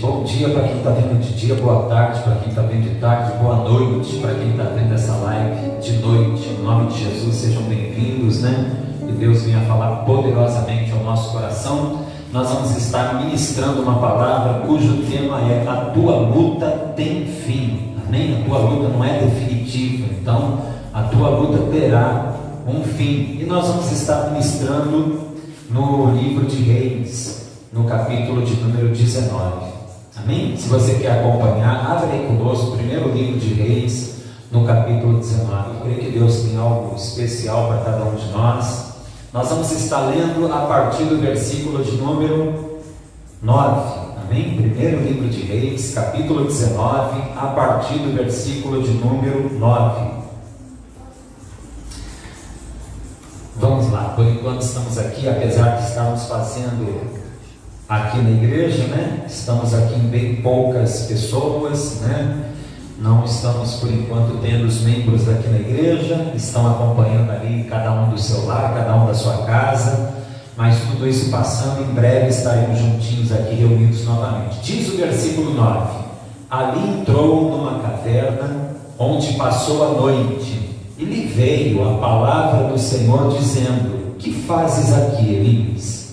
bom dia para quem está vendo de dia, boa tarde para quem está vendo de tarde, boa noite para quem está vendo essa live de noite. Em nome de Jesus, sejam bem-vindos, né? Que Deus venha falar poderosamente ao nosso coração. Nós vamos estar ministrando uma palavra cujo tema é: a tua luta tem fim. Amém? A tua luta não é definitiva, então a tua luta terá um fim. E nós vamos estar ministrando no livro de Reis, no capítulo de número 19, amém? Se você quer acompanhar, abre aí conosco o primeiro livro de Reis, no capítulo 19. Eu creio que Deus tem algo especial para cada um de nós. Nós vamos estar lendo a partir do versículo de número 9, amém? Primeiro livro de Reis, capítulo 19, a partir do versículo de número 9. Vamos lá, por enquanto estamos aqui, apesar de estarmos fazendo aqui na igreja, né? Estamos aqui em bem poucas pessoas, né? Não estamos por enquanto tendo os membros aqui na igreja, estão acompanhando ali cada um do seu lar, cada um da sua casa, mas tudo isso passando, em breve estaremos juntinhos aqui reunidos novamente. Diz o versículo 9: ali entrou numa caverna onde passou a noite, e lhe veio a palavra do Senhor dizendo: que fazes aqui, Elias?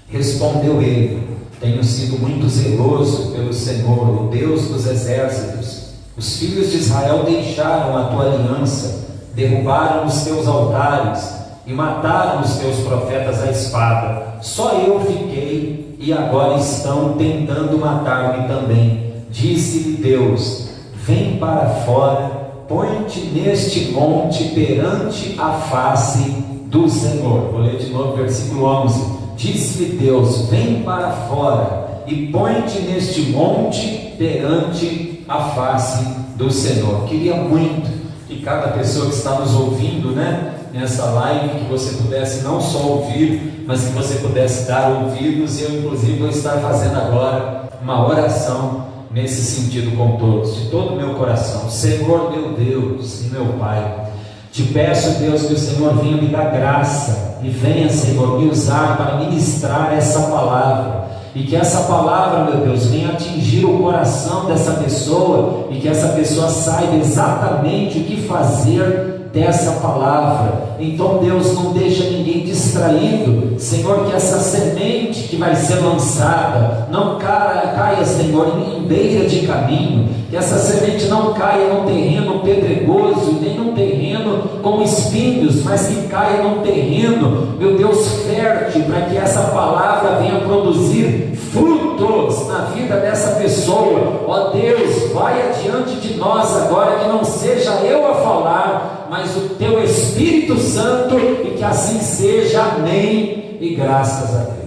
Respondeu ele: tenho sido muito zeloso pelo Senhor, o Deus dos exércitos. Os filhos de Israel deixaram a tua aliança, derrubaram os teus altares e mataram os teus profetas à espada. Só eu fiquei, e agora estão tentando matar-me também. Disse-lhe Deus: vem para fora, põe-te neste monte perante a face do Senhor. Vou ler de novo o versículo 11. Disse-lhe Deus: vem para fora e põe-te neste monte perante a face do Senhor. Queria muito que cada pessoa que está nos ouvindo, né, nessa live, que você pudesse não só ouvir, mas que você pudesse dar ouvidos. E eu inclusive vou estar fazendo agora uma oração nesse sentido com todos, de todo o meu coração. Senhor meu Deus e meu Pai, te peço, Deus, que o Senhor venha me dar graça e venha, Senhor, me usar para ministrar essa palavra, e que essa palavra, meu Deus, venha atingir o coração dessa pessoa, e que essa pessoa saiba exatamente o que fazer dessa palavra. Então, Deus, não deixa ninguém distraído, Senhor, que essa semente que vai ser lançada não caia, Senhor, em beira de caminho, que essa semente não caia num terreno pedregoso, nem num terreno com espinhos, mas que caia num terreno, meu Deus, fértil, para que essa palavra venha produzir frutos na vida dessa pessoa. Ó Deus, vai adiante de nós agora, que não seja eu a falar, mas o teu Espírito Santo, e que assim seja. Amém e graças a Deus.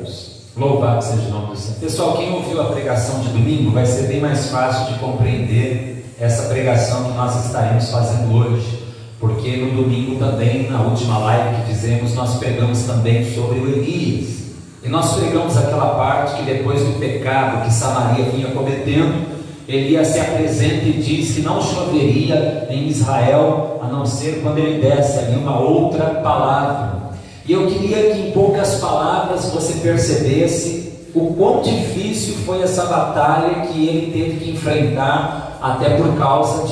Louvado seja o nome do Senhor. Pessoal, quem ouviu a pregação de domingo, vai ser bem mais fácil de compreender essa pregação que nós estaremos fazendo hoje, porque no domingo também, na última live que fizemos, nós pregamos também sobre o Elias, e nós pregamos aquela parte que depois do pecado que Samaria vinha cometendo, Elias se apresenta e diz que não choveria em Israel, a não ser quando ele desse ali uma outra palavra. E eu queria que em poucas palavras você percebesse o quão difícil foi essa batalha que ele teve que enfrentar, até por causa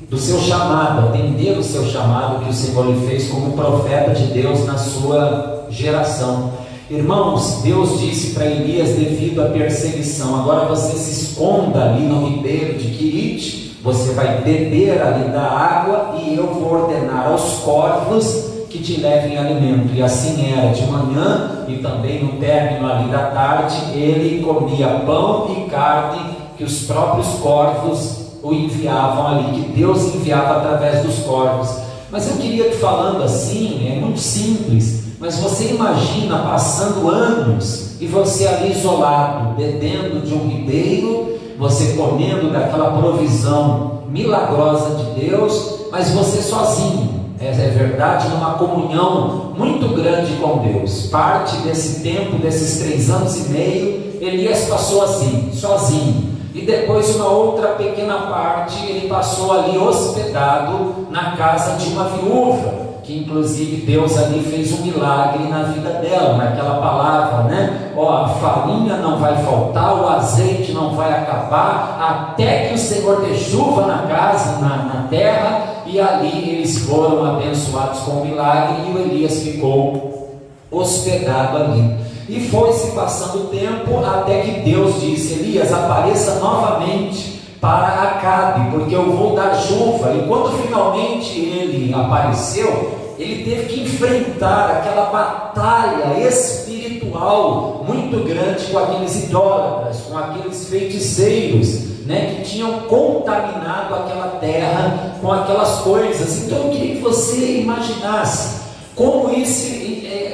do seu chamado, atender o seu chamado que o Senhor lhe fez como profeta de Deus na sua geração. Irmãos, Deus disse para Elias, devido à perseguição: agora você se esconda ali no ribeiro de Querite, você vai beber ali da água, e eu vou ordenar aos corvos que te levem alimento. E assim era, de manhã e também no término ali da tarde, ele comia pão e carne que os próprios corvos o enviavam ali, que Deus enviava através dos corvos. Mas eu queria que, falando assim, é muito simples, mas você imagina passando anos e você ali isolado, bebendo de um ribeiro, você comendo daquela provisão milagrosa de Deus, mas você sozinho. É verdade, numa comunhão muito grande com Deus. Parte desse tempo, desses 3 anos e meio, Elias passou assim, sozinho. E depois uma outra pequena parte, ele passou ali hospedado na casa de uma viúva, que que inclusive Deus ali fez um milagre na vida dela, naquela palavra, né? Ó, a farinha não vai faltar, o azeite não vai acabar, até que o Senhor dê chuva na casa, na terra. E ali eles foram abençoados com o milagre, e o Elias ficou hospedado ali. E foi se passando o tempo, até que Deus disse: Elias, apareça novamente para Acabe, porque eu vou dar chuva. E quando finalmente ele apareceu, ele teve que enfrentar aquela batalha espiritual muito grande com aqueles idólatras, com aqueles feiticeiros, né, que tinham contaminado aquela terra com aquelas coisas. Então eu queria que você imaginasse como isso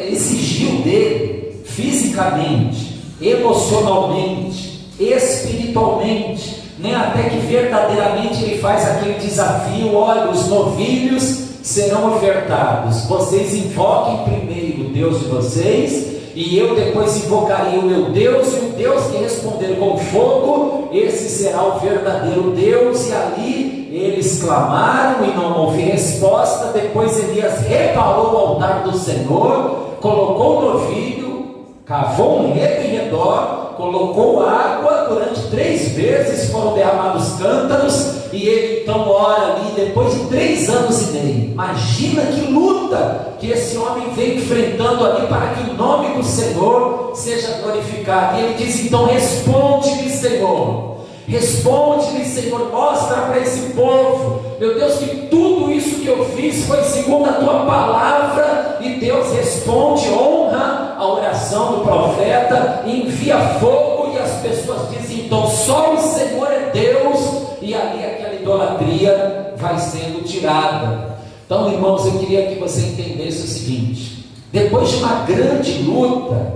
exigiu dele, fisicamente, emocionalmente, espiritualmente, né, até que verdadeiramente ele faz aquele desafio: olha, os novilhos serão ofertados, vocês invoquem primeiro o Deus de vocês, e eu depois invocarei o meu Deus, e o Deus que responder com fogo, esse será o verdadeiro Deus. E ali eles clamaram e não houve resposta. Depois Elias reparou o altar do Senhor, colocou o novilho, cavou um rego em redor, colocou água, durante 3 vezes foram derramados cântaros, e ele então ora ali, depois de 3 anos e meio. Imagina que luta que esse homem veio enfrentando ali, para que o nome do Senhor seja glorificado. E ele diz então: responde-me, Senhor, responde-me, Senhor, mostra para esse povo, meu Deus, que tudo isso que eu fiz foi segundo a tua palavra. E Deus responde, honra a oração do profeta, envia fogo, e as pessoas dizem então: só o Senhor é Deus. E ali aquela idolatria vai sendo tirada. Então, irmãos, eu queria que você entendesse o seguinte: depois de uma grande luta,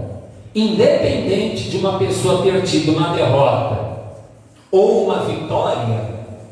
independente de uma pessoa ter tido uma derrota ou uma vitória,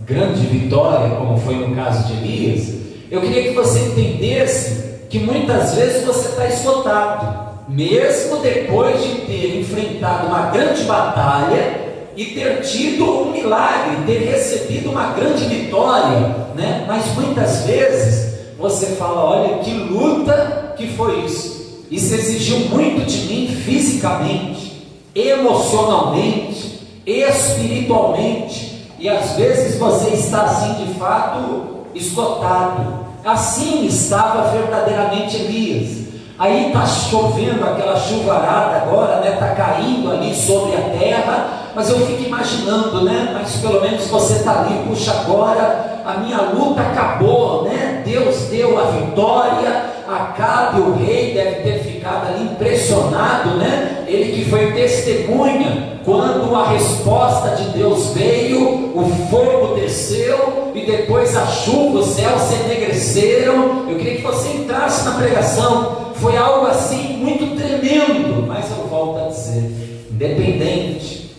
grande vitória, como foi no caso de Elias, eu queria que você entendesse que muitas vezes você está esgotado, mesmo depois de ter enfrentado uma grande batalha e ter tido um milagre, ter recebido uma grande vitória, né? Mas muitas vezes você fala: olha, que luta que foi isso, isso exigiu muito de mim fisicamente, emocionalmente, espiritualmente, e às vezes você está assim de fato esgotado. Assim estava verdadeiramente Elias. Aí está chovendo aquela chuvarada agora, né? Está caindo ali sobre a terra, mas eu fico imaginando, né? Mas pelo menos você está ali: puxa, agora a minha luta acabou, né? Deus deu a vitória. Acabe, o rei, deve ter ficado ali impressionado, né? Ele que foi testemunha quando a resposta de Deus veio, o fogo desceu, e depois a chuva, os céus se enegreceram. Eu queria que você entrasse na pregação. Foi algo assim muito tremendo. Mas eu volto a dizer, independente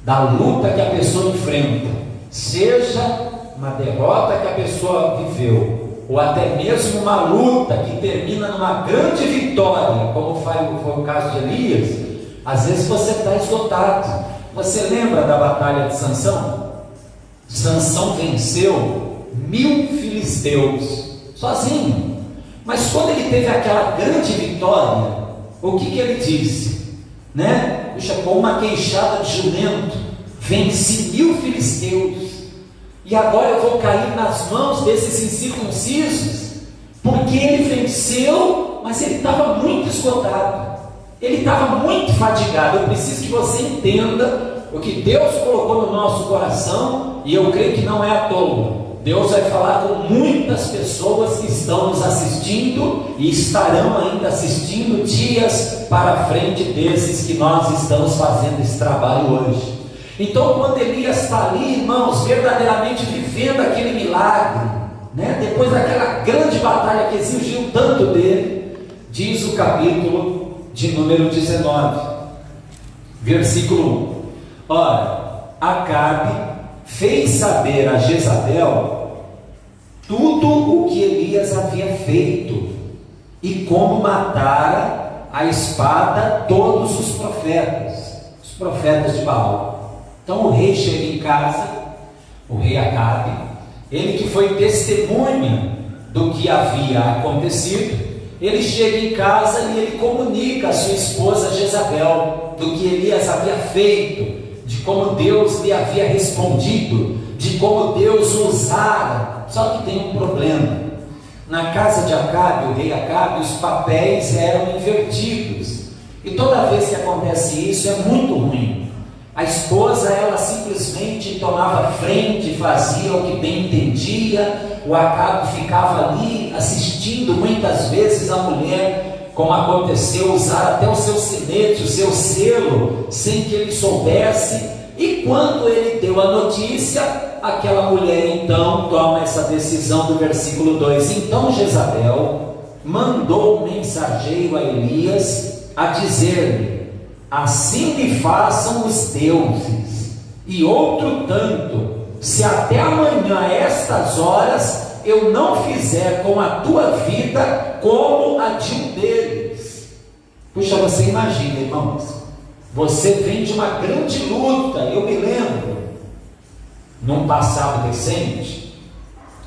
da luta que a pessoa enfrenta, seja uma derrota que a pessoa viveu, ou até mesmo uma luta que termina numa grande vitória, como foi o caso de Elias, às vezes você está esgotado. Você lembra da batalha de Sansão? Sansão venceu 1000 filisteus sozinho. Mas quando ele teve aquela grande vitória, o que ele disse? Né? Puxa, com uma queixada de jumento, venci 1000 filisteus, e agora eu vou cair nas mãos desses incircuncisos, porque ele venceu, mas ele estava muito esgotado, ele estava muito fadigado. Eu preciso que você entenda o que Deus colocou no nosso coração, e eu creio que não é à toa. Deus vai falar com muitas pessoas que estão nos assistindo e estarão ainda assistindo dias para frente desses que nós estamos fazendo esse trabalho hoje. Então, quando Elias está ali, irmãos, verdadeiramente vivendo aquele milagre, né? Depois daquela grande batalha que exigiu tanto dele, diz o capítulo de número 19, versículo 1: ora, Acabe fez saber a Jezabel tudo o que Elias havia feito, e como matara a espada todos os profetas de Baal. Então o rei chega em casa, o rei Acabe, ele que foi testemunha do que havia acontecido, ele chega em casa e ele comunica à sua esposa Jezabel do que Elias havia feito, de como Deus lhe havia respondido, de como Deus o usara. Só que tem um problema: na casa de Acabe, o rei Acabe, os papéis eram invertidos, e toda vez que acontece isso é muito ruim. A esposa, ela simplesmente tomava frente, fazia o que bem entendia. O Acabe ficava ali assistindo muitas vezes a mulher, como aconteceu, usar até o seu sinete, o seu selo, sem que ele soubesse. E quando ele deu a notícia, aquela mulher então toma essa decisão do versículo 2. Então Jezabel mandou um mensageiro a Elias a dizer-lhe: assim me façam os deuses, e outro tanto, se até amanhã a estas horas eu não fizer com a tua vida como a de um deles. Puxa, você imagina, irmãos, você vem de uma grande luta. Eu me lembro, num passado recente,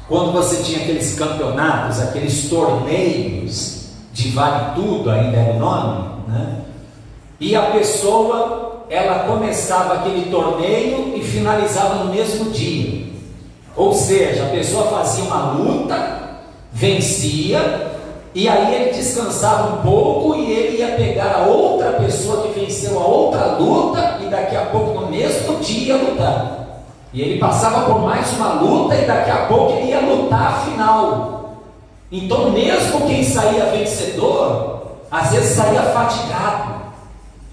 quando você tinha aqueles campeonatos, aqueles torneios de vale tudo, ainda era o nome, né? E a pessoa, ela começava aquele torneio e finalizava no mesmo dia. Ou seja, a pessoa fazia uma luta, vencia, e aí ele descansava um pouco e ele ia pegar a outra pessoa que venceu a outra luta, e daqui a pouco, no mesmo dia, ia lutar. E ele passava por mais uma luta e daqui a pouco ele ia lutar a final. Então mesmo quem saía vencedor, às vezes saía fatigado,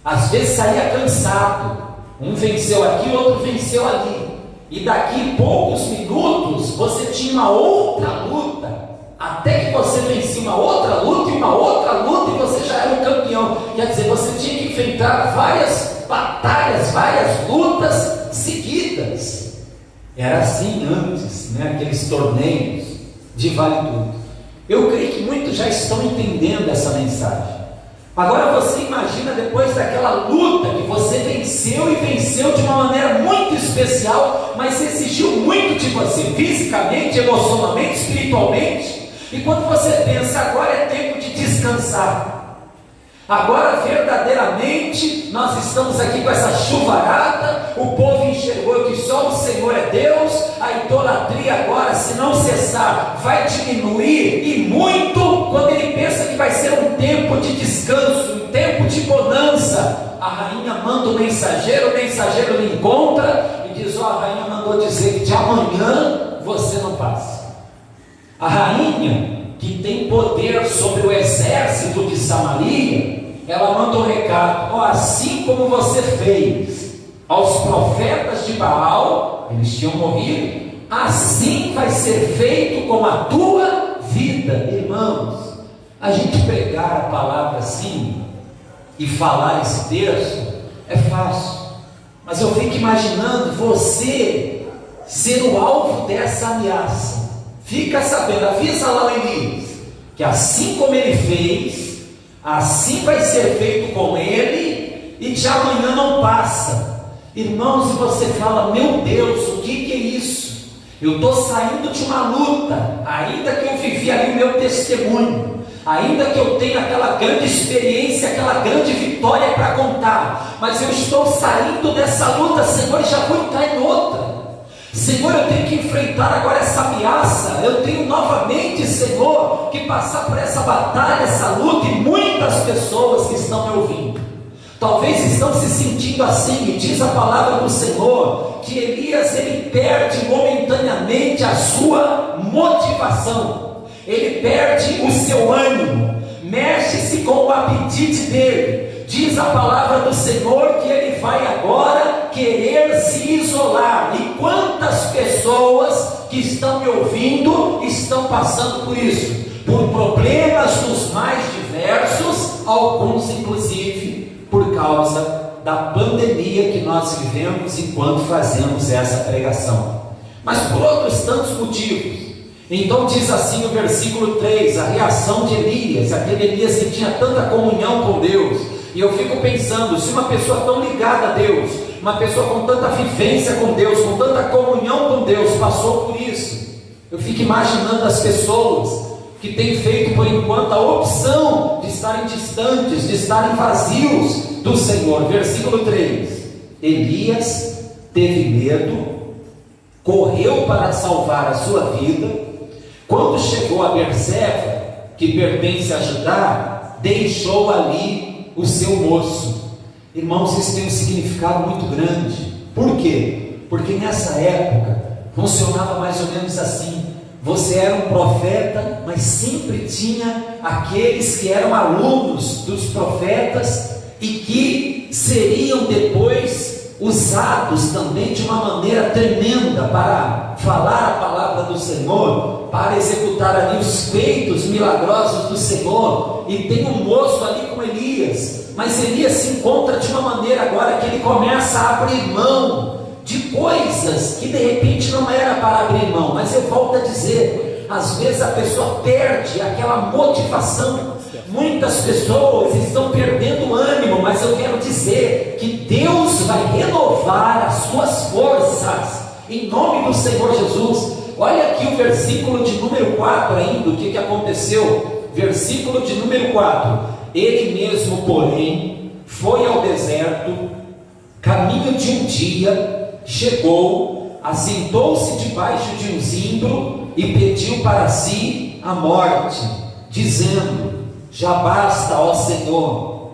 às vezes saía cansado. Um venceu aqui, outro venceu ali. E daqui a poucos minutos você tinha uma outra luta, até que você vencia uma outra luta e uma outra luta, e você já era um campeão. Quer dizer, você tinha que enfrentar várias batalhas, várias lutas seguidas. Era assim antes, né? Aqueles torneios de vale tudo. Eu creio que muitos já estão entendendo essa mensagem. Agora você imagina, depois daquela luta que você venceu, e venceu de uma maneira muito especial, mas exigiu muito de você, fisicamente, emocionalmente, espiritualmente. E quando você pensa, agora é tempo de descansar, agora verdadeiramente nós estamos aqui com essa chuvarada, o povo enxergou que só o Senhor é Deus, a idolatria agora, se não cessar, vai diminuir, e muito, quando ele pensa que vai ser um tempo de descanso, um tempo de bonança, a rainha manda o mensageiro lhe encontra e diz: a rainha mandou dizer que de amanhã você não passa. A rainha, que tem poder sobre o exército de Samaria, ela manda um recado: assim como você fez aos profetas de Baal, eles tinham morrido, assim vai ser feito com a tua vida. Irmãos, a gente pregar a palavra assim e falar esse texto é fácil, mas eu fico imaginando você ser o alvo dessa ameaça. Fica sabendo, avisa lá o Elias, que assim como ele fez, assim vai ser feito com ele, e de amanhã não passa. Irmãos, e você fala: meu Deus, o que é isso? Eu estou saindo de uma luta, ainda que eu vivi ali o meu testemunho, ainda que eu tenha aquela grande experiência, aquela grande vitória para contar, mas eu estou saindo dessa luta, Senhor, e já vou entrar em outra. Senhor, eu tenho que enfrentar agora essa ameaça, eu tenho novamente, Senhor, que passar por essa batalha, essa luta. E muitas pessoas que estão me ouvindo, talvez estão se sentindo assim, e diz a palavra do Senhor, que Elias, ele perde momentaneamente a sua motivação, ele perde o seu ânimo, mexe-se com o apetite dele. Diz a palavra do Senhor que ele vai agora querer se isolar. E quantas pessoas que estão me ouvindo estão passando por isso, por problemas dos mais diversos, alguns inclusive por causa da pandemia que nós vivemos enquanto fazemos essa pregação, mas por outros tantos motivos. Então diz assim o versículo 3, a reação de Elias, aquele Elias que tinha tanta comunhão com Deus. E eu fico pensando, se uma pessoa tão ligada a Deus, uma pessoa com tanta vivência com Deus, com tanta comunhão com Deus, passou por isso, eu fico imaginando as pessoas que têm feito por enquanto a opção de estarem distantes, de estarem vazios do Senhor. Versículo 3: Elias teve medo, correu para salvar a sua vida. Quando chegou a Berseba, que pertence a Judá, deixou ali o seu moço. Irmãos, isso tem um significado muito grande. Por quê? Porque nessa época funcionava mais ou menos assim: você era um profeta, mas sempre tinha aqueles que eram alunos dos profetas e que seriam depois usados também de uma maneira tremenda para falar a palavra do Senhor, para executar ali os feitos milagrosos do Senhor. E tem um moço ali com Elias, mas Elias se encontra de uma maneira agora que ele começa a abrir mão de coisas que de repente não era para abrir mão. Mas eu volto a dizer, às vezes a pessoa perde aquela motivação. Muitas pessoas estão perdendo o ânimo, mas eu quero dizer que Deus vai renovar as suas forças, em nome do Senhor Jesus. Olha aqui o versículo de número 4 ainda, o que aconteceu? Versículo de número 4: Ele mesmo, porém, foi ao deserto, caminho de um dia, chegou, assentou-se debaixo de um zimbro e pediu para si a morte, dizendo: já basta, ó Senhor,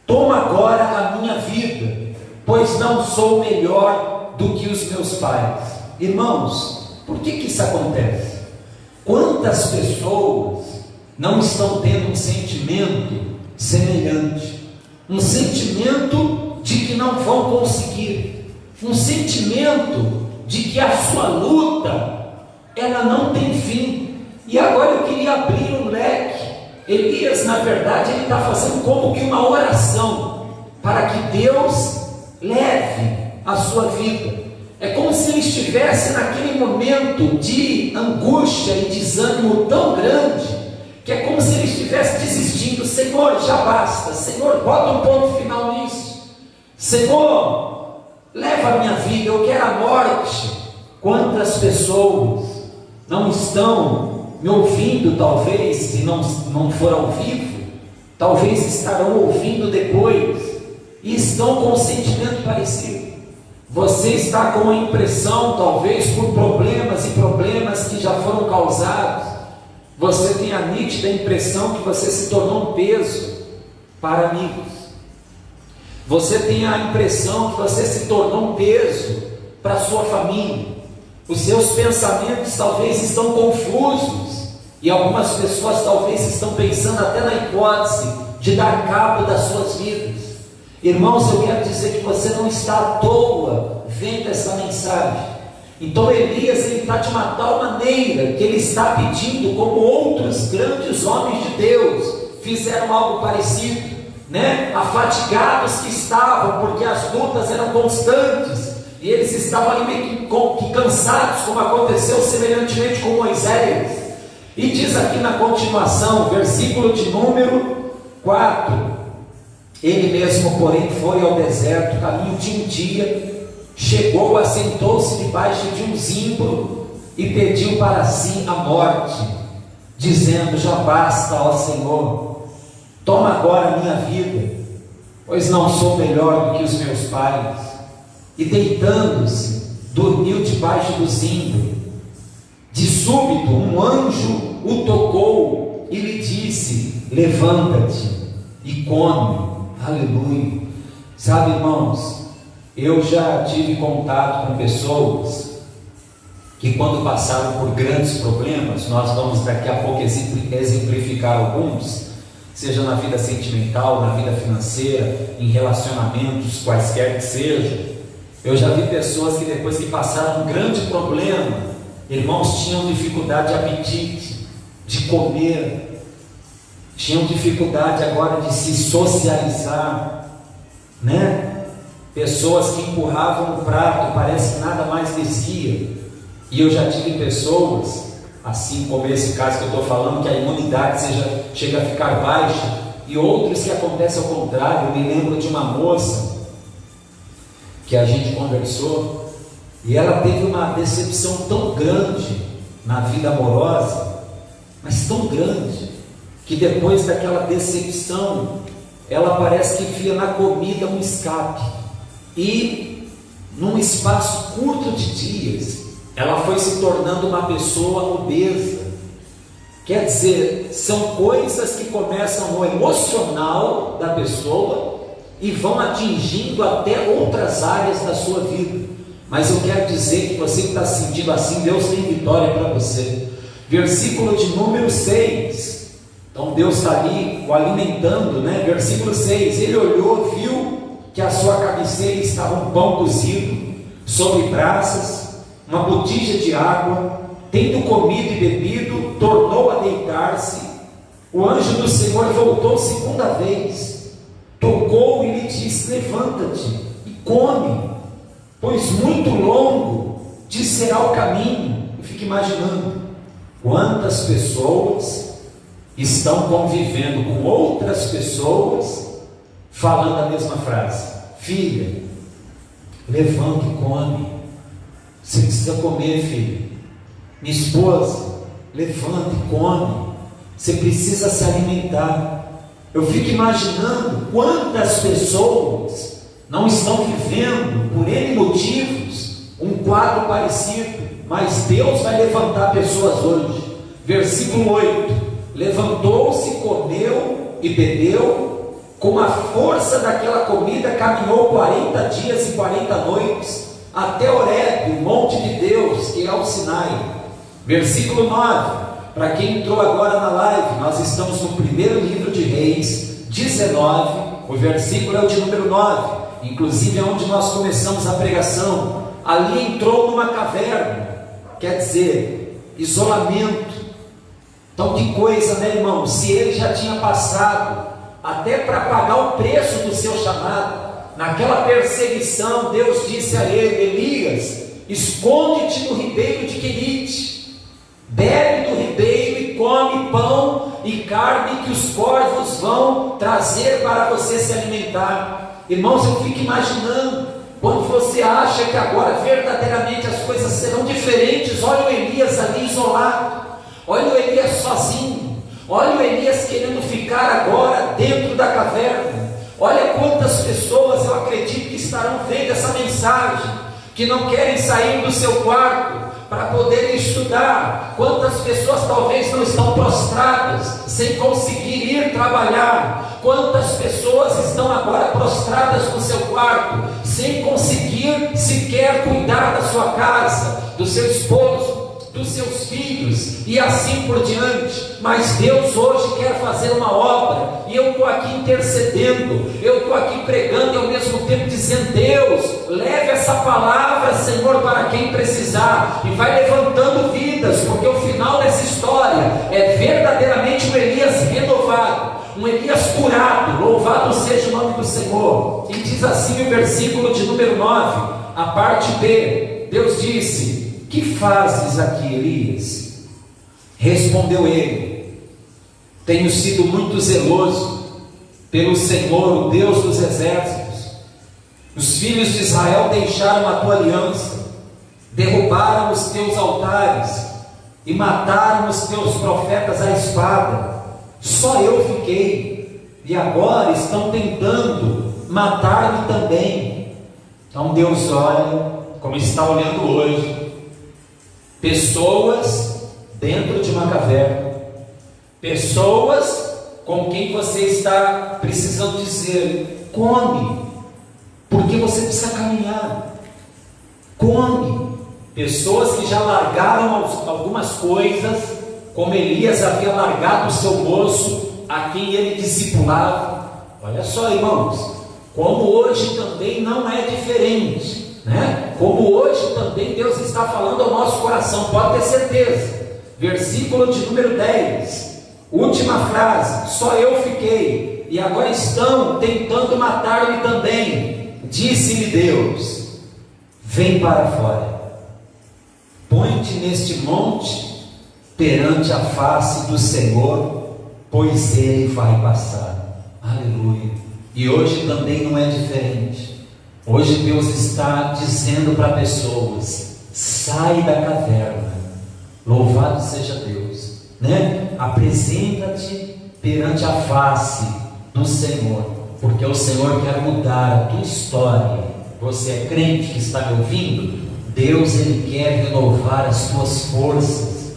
toma agora a minha vida, pois não sou melhor do que os meus pais. Irmãos, por que isso acontece? Quantas pessoas não estão tendo um sentimento semelhante? Um sentimento de que não vão conseguir, um sentimento de que a sua luta, ela não tem fim. E agora eu queria abrir um leque. Elias, na verdade, ele está fazendo como que uma oração para que Deus leve a sua vida. É como se ele estivesse naquele momento de angústia e desânimo tão grande, que é como se ele estivesse desistindo. Senhor, já basta. Senhor, bota um ponto final nisso. Senhor, leva a minha vida, eu quero a morte. Quantas pessoas não estão me ouvindo, talvez, se não for ao vivo, talvez estarão ouvindo depois, e estão com um sentimento parecido. Você está com a impressão, talvez por problemas e problemas que já foram causados, você tem a nítida impressão que você se tornou um peso para amigos. Você tem a impressão que você se tornou um peso para a sua família. Os seus pensamentos talvez estão confusos, e algumas pessoas talvez estão pensando até na hipótese de dar cabo das suas vidas. Irmãos, eu quero dizer que você não está à toa vendo essa mensagem. Então Elias, ele está de uma tal maneira que ele está pedindo, como outros grandes homens de Deus fizeram algo parecido, né? Afatigados que estavam, porque as lutas eram constantes, e eles estavam ali meio que cansados, como aconteceu semelhantemente com Moisés. E diz aqui na continuação, versículo de número 4: Ele mesmo, porém, foi ao deserto, caminho de um dia, chegou, assentou-se debaixo de um zimbro e pediu para si a morte, dizendo: já basta, ó Senhor, toma agora a minha vida, pois não sou melhor do que os meus pais. E deitando-se, dormiu debaixo do zimbro. De súbito, um anjo o tocou e lhe disse: levanta-te e come. Aleluia. Sabe, irmãos, eu já tive contato com pessoas que, quando passaram por grandes problemas, nós vamos daqui a pouco exemplificar alguns, seja na vida sentimental, na vida financeira, em relacionamentos quaisquer que sejam. Eu já vi pessoas que, depois que passaram um grande problema, irmãos, tinham dificuldade de apetite, de comer, tinham dificuldade agora de se socializar, né? Pessoas que empurravam o prato, parece que nada mais descia. E eu já tive pessoas, assim como esse caso que eu estou falando, que a imunidade chega a ficar baixa, e outros que acontece ao contrário. Eu me lembro de uma moça que a gente conversou, e ela teve uma decepção tão grande na vida amorosa, mas tão grande, que depois daquela decepção, ela parece que via na comida um escape, e num espaço curto de dias, ela foi se tornando uma pessoa obesa. Quer dizer, são coisas que começam no emocional da pessoa e vão atingindo até outras áreas da sua vida. Mas eu quero dizer que você que está se sentindo assim, Deus tem vitória para você. Versículo de número 6. Então Deus está ali o alimentando, né? Versículo 6. Ele olhou, viu que a sua cabeceira estava um pão cozido sobre brasas, uma botija de água. Tendo comido e bebido, tornou a deitar-se. O anjo do Senhor voltou segunda vez, tocou e lhe disse: levanta-te e come, pois muito longo te será o caminho. Eu fico imaginando quantas pessoas estão convivendo com outras pessoas, falando a mesma frase: filha, levanta e come, você precisa comer, filha. Minha esposa, levanta e come, você precisa se alimentar. Eu fico imaginando quantas pessoas não estão vivendo, por N motivos, um quadro parecido, mas Deus vai levantar pessoas hoje. Versículo 8: levantou-se, comeu e bebeu, com a força daquela comida caminhou 40 dias e 40 noites, até Horebe, o monte de Deus, que é o Sinai. Versículo 9, para quem entrou agora na live, nós estamos no primeiro livro de Reis, 19, o versículo é o de número 9, inclusive é onde nós começamos a pregação. Ali entrou numa caverna, quer dizer, isolamento. Então que coisa, né, irmão? Se ele já tinha passado até para pagar o preço do seu chamado, naquela perseguição, Deus disse a ele: Elias, esconde-te no ribeiro de Querite, bebe do ribeiro e come pão e carne que os corvos vão trazer para você se alimentar. Irmãos, eu fico imaginando, quando você acha que agora verdadeiramente as coisas serão diferentes, olha o Elias ali isolado, olha o Elias sozinho, olha o Elias querendo ficar agora dentro da caverna. Olha quantas pessoas eu acredito que estarão vendo essa mensagem, que não querem sair do seu quarto para poder estudar. Quantas pessoas talvez não estão prostradas, sem conseguir ir trabalhar. Quantas pessoas estão agora prostradas no seu quarto, sem conseguir sequer cuidar da sua casa, do seu esposo, dos seus filhos e assim por diante. Mas Deus hoje quer fazer uma obra, e eu estou aqui intercedendo, eu estou aqui pregando e ao mesmo tempo dizendo: Deus, leve essa palavra, Senhor, para quem precisar, e vai levantando vidas, porque o final dessa história é verdadeiramente um Elias renovado, um Elias curado. Louvado seja o nome do Senhor. E diz assim o versículo de número 9, a parte B. Deus disse: que fazes aqui, Elias? Respondeu ele: tenho sido muito zeloso pelo Senhor, o Deus dos exércitos. Os filhos de Israel deixaram a tua aliança, derrubaram os teus altares e mataram os teus profetas à espada. Só eu fiquei, e agora estão tentando matar-me também. Então Deus olha, como está olhando hoje, pessoas dentro de uma caverna, pessoas com quem você está precisando dizer: come, porque você precisa caminhar, come. Pessoas que já largaram algumas coisas, como Elias havia largado o seu moço, a quem ele discipulava. Olha só, irmãos, como hoje também não é diferente, né? Como hoje também Deus está falando ao nosso coração, pode ter certeza. Versículo de número 10, última frase: só eu fiquei, e agora estão tentando matar-me também. Disse-lhe Deus: vem para fora, põe-te neste monte perante a face do Senhor, pois ele vai passar. Aleluia. E hoje também não é diferente. Hoje Deus está dizendo para pessoas: sai da caverna. Louvado seja Deus. né? Apresenta-te perante a face do Senhor, porque o Senhor quer mudar a tua história. Você é crente que está me ouvindo? Deus, Ele quer renovar as tuas forças.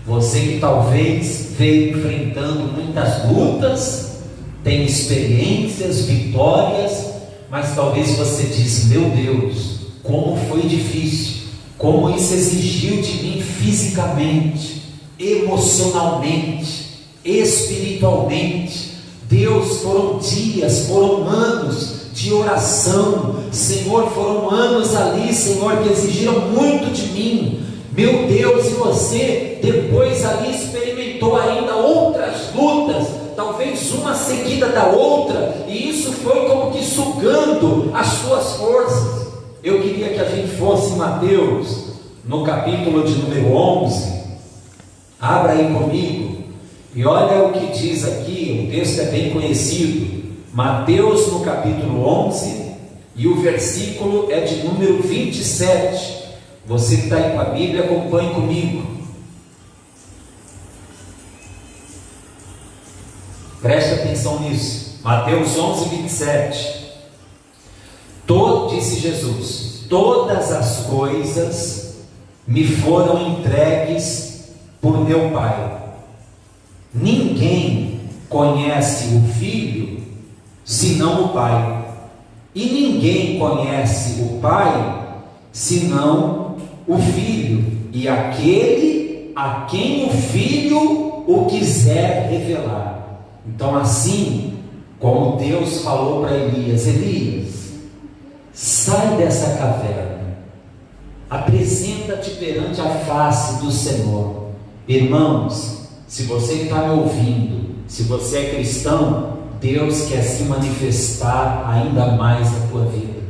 Você que talvez veio enfrentando muitas lutas, tem experiências, vitórias, mas talvez você diz: meu Deus, como foi difícil, como isso exigiu de mim fisicamente, emocionalmente, espiritualmente. Deus, foram dias, foram anos de oração, Senhor, foram anos ali, Senhor, que exigiram muito de mim, meu Deus. E você depois ali experimentou ainda outras lutas, talvez uma seguida da outra, e isso foi como que sugando as suas forças. Eu queria que a gente fosse em Mateus, no capítulo de número 11, abra aí comigo, e olha o que diz aqui, o texto é bem conhecido, Mateus no capítulo 11, e o versículo é de número 27, você que está aí com a Bíblia, acompanhe comigo, preste atenção nisso, Mateus 11, 27, disse Jesus: todas as coisas me foram entregues por meu Pai, ninguém conhece o Filho senão o Pai, e ninguém conhece o Pai senão o Filho, e aquele a quem o Filho o quiser revelar. Então, assim como Deus falou para Elias: Elias, sai dessa caverna, apresenta-te perante a face do Senhor. Irmãos, se você está me ouvindo, se você é cristão, Deus quer se manifestar ainda mais na tua vida.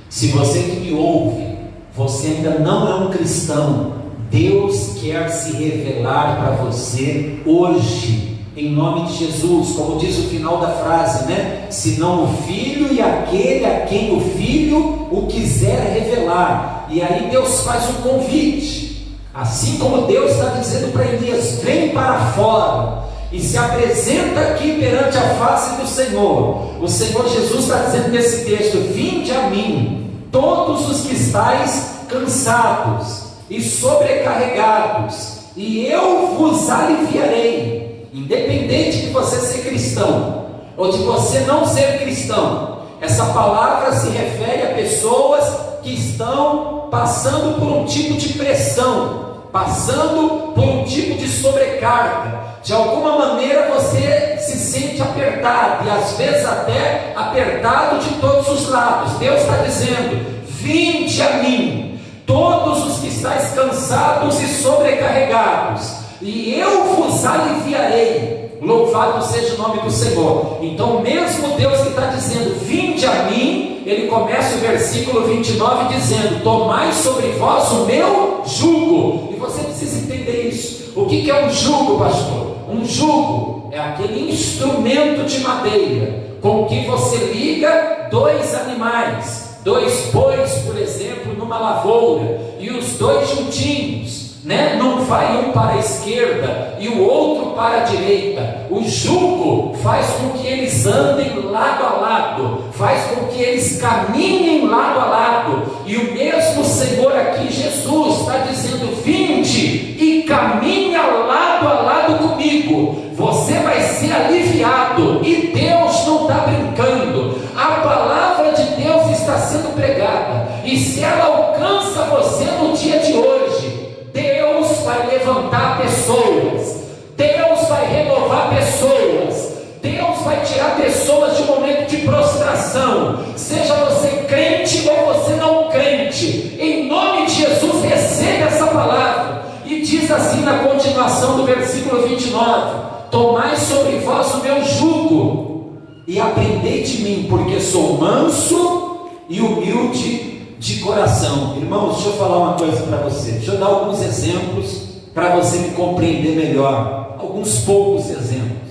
Se você que me ouve, você ainda não é um cristão, Deus quer se revelar para você hoje, em nome de Jesus, como diz o final da frase, né? Senão o Filho e aquele a quem o Filho o quiser revelar. E aí Deus faz um convite, assim como Deus está dizendo para Elias: vem para fora e se apresenta aqui perante a face do Senhor. O Senhor Jesus está dizendo nesse texto: vinde a mim, todos os que estáis cansados e sobrecarregados, e eu vos aliviarei. Independente de você ser cristão ou de você não ser cristão, essa palavra se refere a pessoas que estão passando por um tipo de pressão, passando por um tipo de sobrecarga. De alguma maneira você se sente apertado, e às vezes até apertado de todos os lados. Deus está dizendo: vinde a mim, todos os que estáis cansados e sobrecarregados, e eu vos aliviarei. Louvado seja o nome do Senhor. Então, mesmo Deus que está dizendo: vinde a mim, Ele começa o versículo 29 dizendo: tomai sobre vós o meu jugo. E você precisa entender isso. O que é um jugo, pastor? Um jugo é aquele instrumento de madeira com que você liga dois animais, dois bois, por exemplo, numa lavoura, e os dois juntinhos, né? Não vai um para a esquerda e o outro para a direita. O jugo faz com que eles andem lado a lado, faz com que eles caminhem lado a lado. E o mesmo Senhor aqui, Jesus, está dizendo: vinde e caminha lado a lado comigo. Você vai ser aliviado. E Deus não está brincando. A palavra de Deus está sendo pregada, e se ela alcança você no dia de hoje, Deus vai levantar pessoas, Deus vai renovar pessoas, Deus vai tirar pessoas de um momento de prostração, seja você crente ou você não crente. Em nome de Jesus, receba essa palavra. E diz assim na continuação do versículo 29: tomai sobre vós o meu jugo e aprendei de mim, porque sou manso e humilde de coração. Irmãos, deixa eu falar uma coisa para você, deixa eu dar alguns exemplos para você me compreender melhor, alguns poucos exemplos.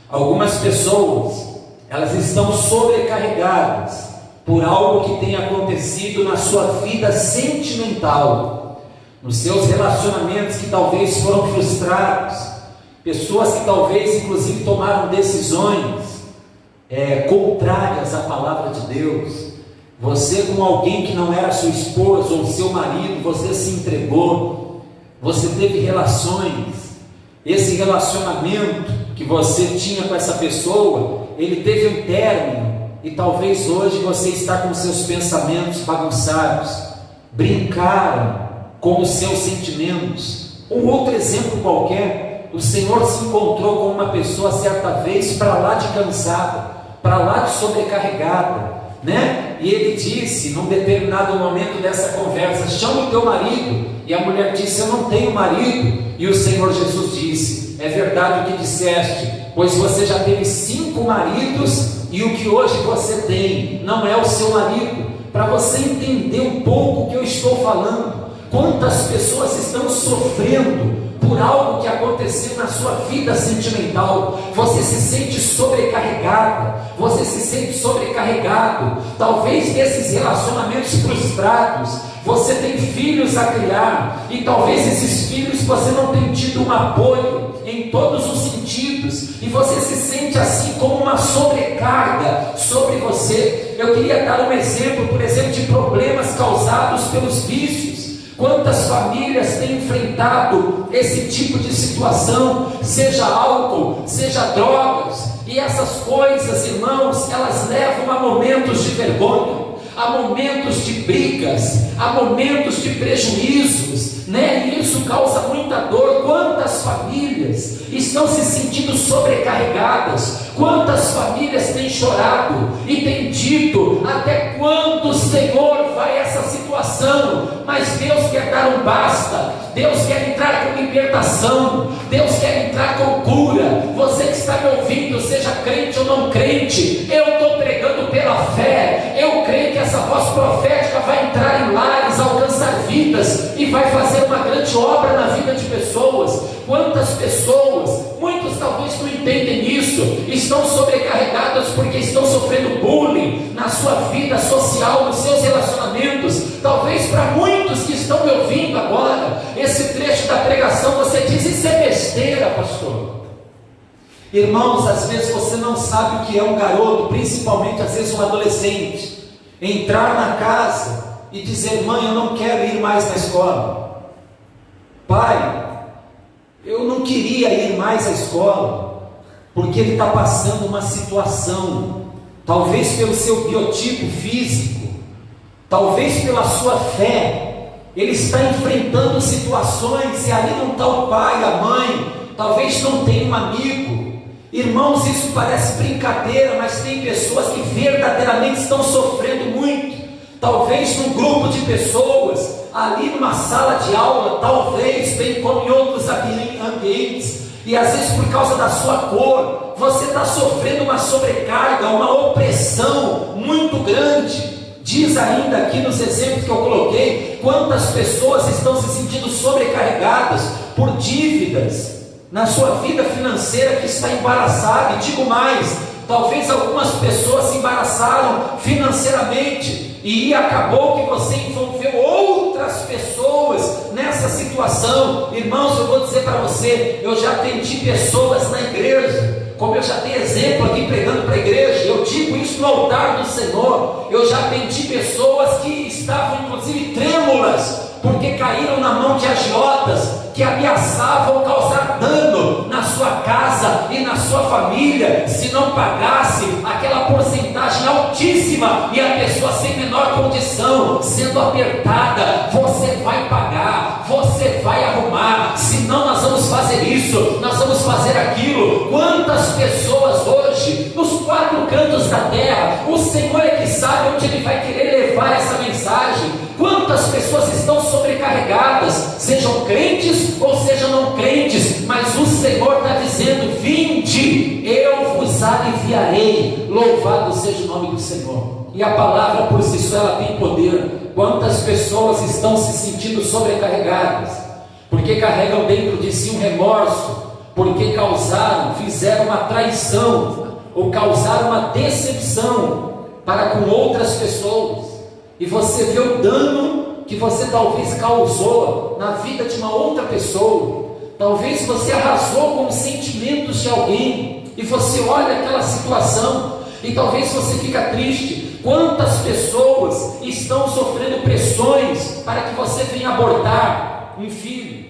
Algumas pessoas, elas estão sobrecarregadas por algo que tem acontecido na sua vida sentimental, nos seus relacionamentos que talvez foram frustrados, pessoas que talvez inclusive tomaram decisões contrárias à palavra de Deus. Você, como alguém que não era sua esposa ou seu marido, você se entregou, você teve relações, esse relacionamento que você tinha com essa pessoa, ele teve um término, e talvez hoje você está com seus pensamentos bagunçados, brincaram com os seus sentimentos. Um outro exemplo qualquer, o Senhor se encontrou com uma pessoa certa vez para lá de cansada, para lá de sobrecarregada, né? E ele disse, num determinado momento dessa conversa: chama o teu marido. E a mulher disse: eu não tenho marido. E o Senhor Jesus disse: é verdade o que disseste, pois você já teve 5 maridos, e o que hoje você tem não é o seu marido. Para você entender um pouco o que eu estou falando, quantas pessoas estão sofrendo por algo que aconteceu na sua vida sentimental. Você se sente sobrecarregada, você se sente sobrecarregado, talvez desses relacionamentos frustrados. Você tem filhos a criar, e talvez esses filhos você não tenha tido um apoio em todos os sentidos, e você se sente assim como uma sobrecarga sobre você. Eu queria dar um exemplo, por exemplo, de problemas causados pelos vícios. Quantas famílias têm enfrentado esse tipo de situação, seja álcool, seja drogas, e essas coisas, irmãos, elas levam a momentos de vergonha, a momentos de brigas, a momentos de prejuízos, né? E isso causa muita dor. Quantas famílias estão se sentindo sobrecarregadas? Quantas famílias têm chorado e têm dito: até quando, Senhor, vai essa situação? Mas Deus quer dar um basta, Deus quer entrar com libertação, Deus quer entrar com cura. Você que está me ouvindo, seja crente ou não crente, eu estou pregando pela fé. Eu creio que essa voz profética vai entrar em lares, alcançar vidas e vai fazer uma grande obra na vida de pessoas. Quantas pessoas, muitos talvez não entendem isso, estão sobrecarregadas porque estão sofrendo bullying na sua vida social, nos seus relacionamentos. Talvez para muitos que estão me ouvindo agora, esse trecho da pregação, você diz: isso é besteira, pastor. Irmãos, às vezes você não sabe o que é um garoto, principalmente às vezes um adolescente, entrar na casa e dizer: mãe, eu não quero ir mais na escola. Pai, eu não queria ir mais à escola, porque ele está passando uma situação, talvez pelo seu biotipo físico, talvez pela sua fé, ele está enfrentando situações, e ali não está o pai, a mãe, talvez não tenha um amigo. Irmãos, isso parece brincadeira, mas tem pessoas que verdadeiramente estão sofrendo muito. Talvez num grupo de pessoas, ali numa sala de aula, talvez, bem como em outros ambientes, e às vezes por causa da sua cor, você está sofrendo uma sobrecarga, uma opressão muito grande. Diz ainda aqui nos exemplos que eu coloquei, quantas pessoas estão se sentindo sobrecarregadas por dívidas na sua vida financeira, que está embaraçada. E digo mais, talvez algumas pessoas se embaraçaram financeiramente, e acabou que você envolveu outras pessoas nessa situação. Irmãos, eu vou dizer para você, eu já atendi pessoas na igreja, como eu já dei exemplo aqui pregando para a igreja, eu digo isso no altar do Senhor. Eu já atendi pessoas que estavam inclusive trêmulas, porque caíram na mão de agiotas que ameaçavam causar dano na sua casa e na sua família, se não pagasse aquela porcentagem altíssima, e a pessoa sem menor condição, sendo apertada: você vai pagar, você vai arrumar, senão nós vamos fazer isso, nós vamos fazer aquilo. Quantas pessoas hoje, nos 4 cantos da terra, o Senhor é que sabe onde Ele vai querer levar essa mensagem. Quantas pessoas estão sobrecarregadas, sejam crentes ou sejam não crentes, mas o Senhor está dizendo: vinde, eu vos aliviarei. Louvado seja o nome do Senhor. E a palavra por si só, ela tem poder. Quantas pessoas estão se sentindo sobrecarregadas, porque carregam dentro de si um remorso, porque fizeram uma traição, ou causaram uma decepção para com outras pessoas, e você vê o dano que você talvez causou na vida de uma outra pessoa. talvez você arrasou com os sentimentos de alguém, e você olha aquela situação, e talvez você fica triste. Quantas pessoas estão sofrendo pressões para que você venha abortar um filho?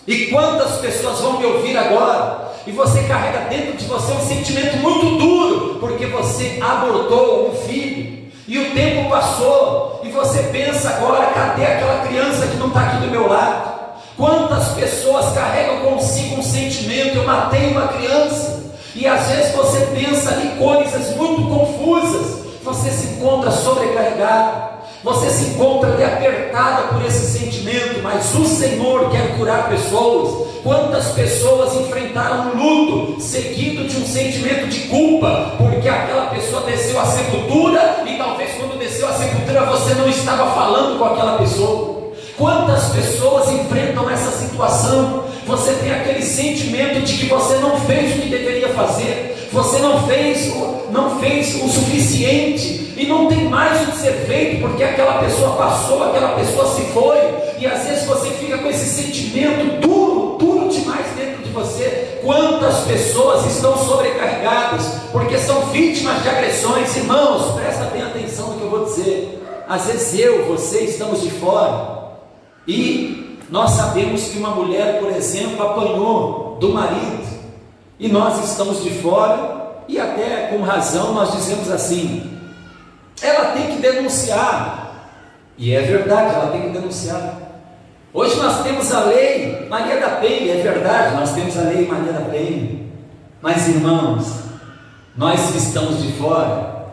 E quantas pessoas vão me ouvir agora, e você carrega dentro de você um sentimento muito duro, porque você abortou um filho, e o tempo passou, e você pensa agora, cadê aquela criança que não está aqui do meu lado? Quantas pessoas carregam consigo um sentimento, eu matei uma criança, e às vezes você pensa ali coisas muito confusas, você se encontra sobrecarregado, você se encontra ali apertada por esse sentimento, mas o Senhor quer curar pessoas. Quantas pessoas enfrentaram um luto seguido de um sentimento de culpa, porque aquela pessoa desceu à sepultura, e talvez quando desceu à sepultura você não estava falando com aquela pessoa. Quantas pessoas enfrentam essa situação? Você tem aquele sentimento de que você não fez o que deveria fazer, você não fez o suficiente, e não tem mais o que ser feito, porque aquela pessoa passou, aquela pessoa se foi, e às vezes você fica com esse sentimento duro demais dentro de você. Quantas pessoas estão sobrecarregadas, porque são vítimas de agressões? Irmãos, presta bem atenção no que eu vou dizer. Às vezes você estamos de fora, e nós sabemos que uma mulher, por exemplo, apanhou do marido, e nós estamos de fora, e até com razão nós dizemos assim: ela tem que denunciar, e é verdade, ela tem que denunciar. Hoje nós temos a lei Maria da Penha, é verdade, nós temos a lei Maria da Penha, mas irmãos, nós que estamos de fora,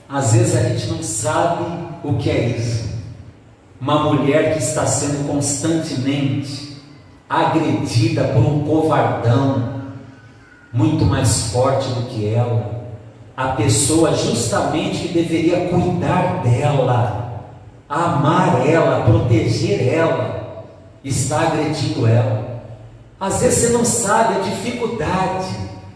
às vezes a gente não sabe o que é isso. Uma mulher que está sendo constantemente agredida por um covardão muito mais forte do que ela, a pessoa justamente que deveria cuidar dela, amar ela, proteger ela, está agredindo ela. Às vezes você não sabe a dificuldade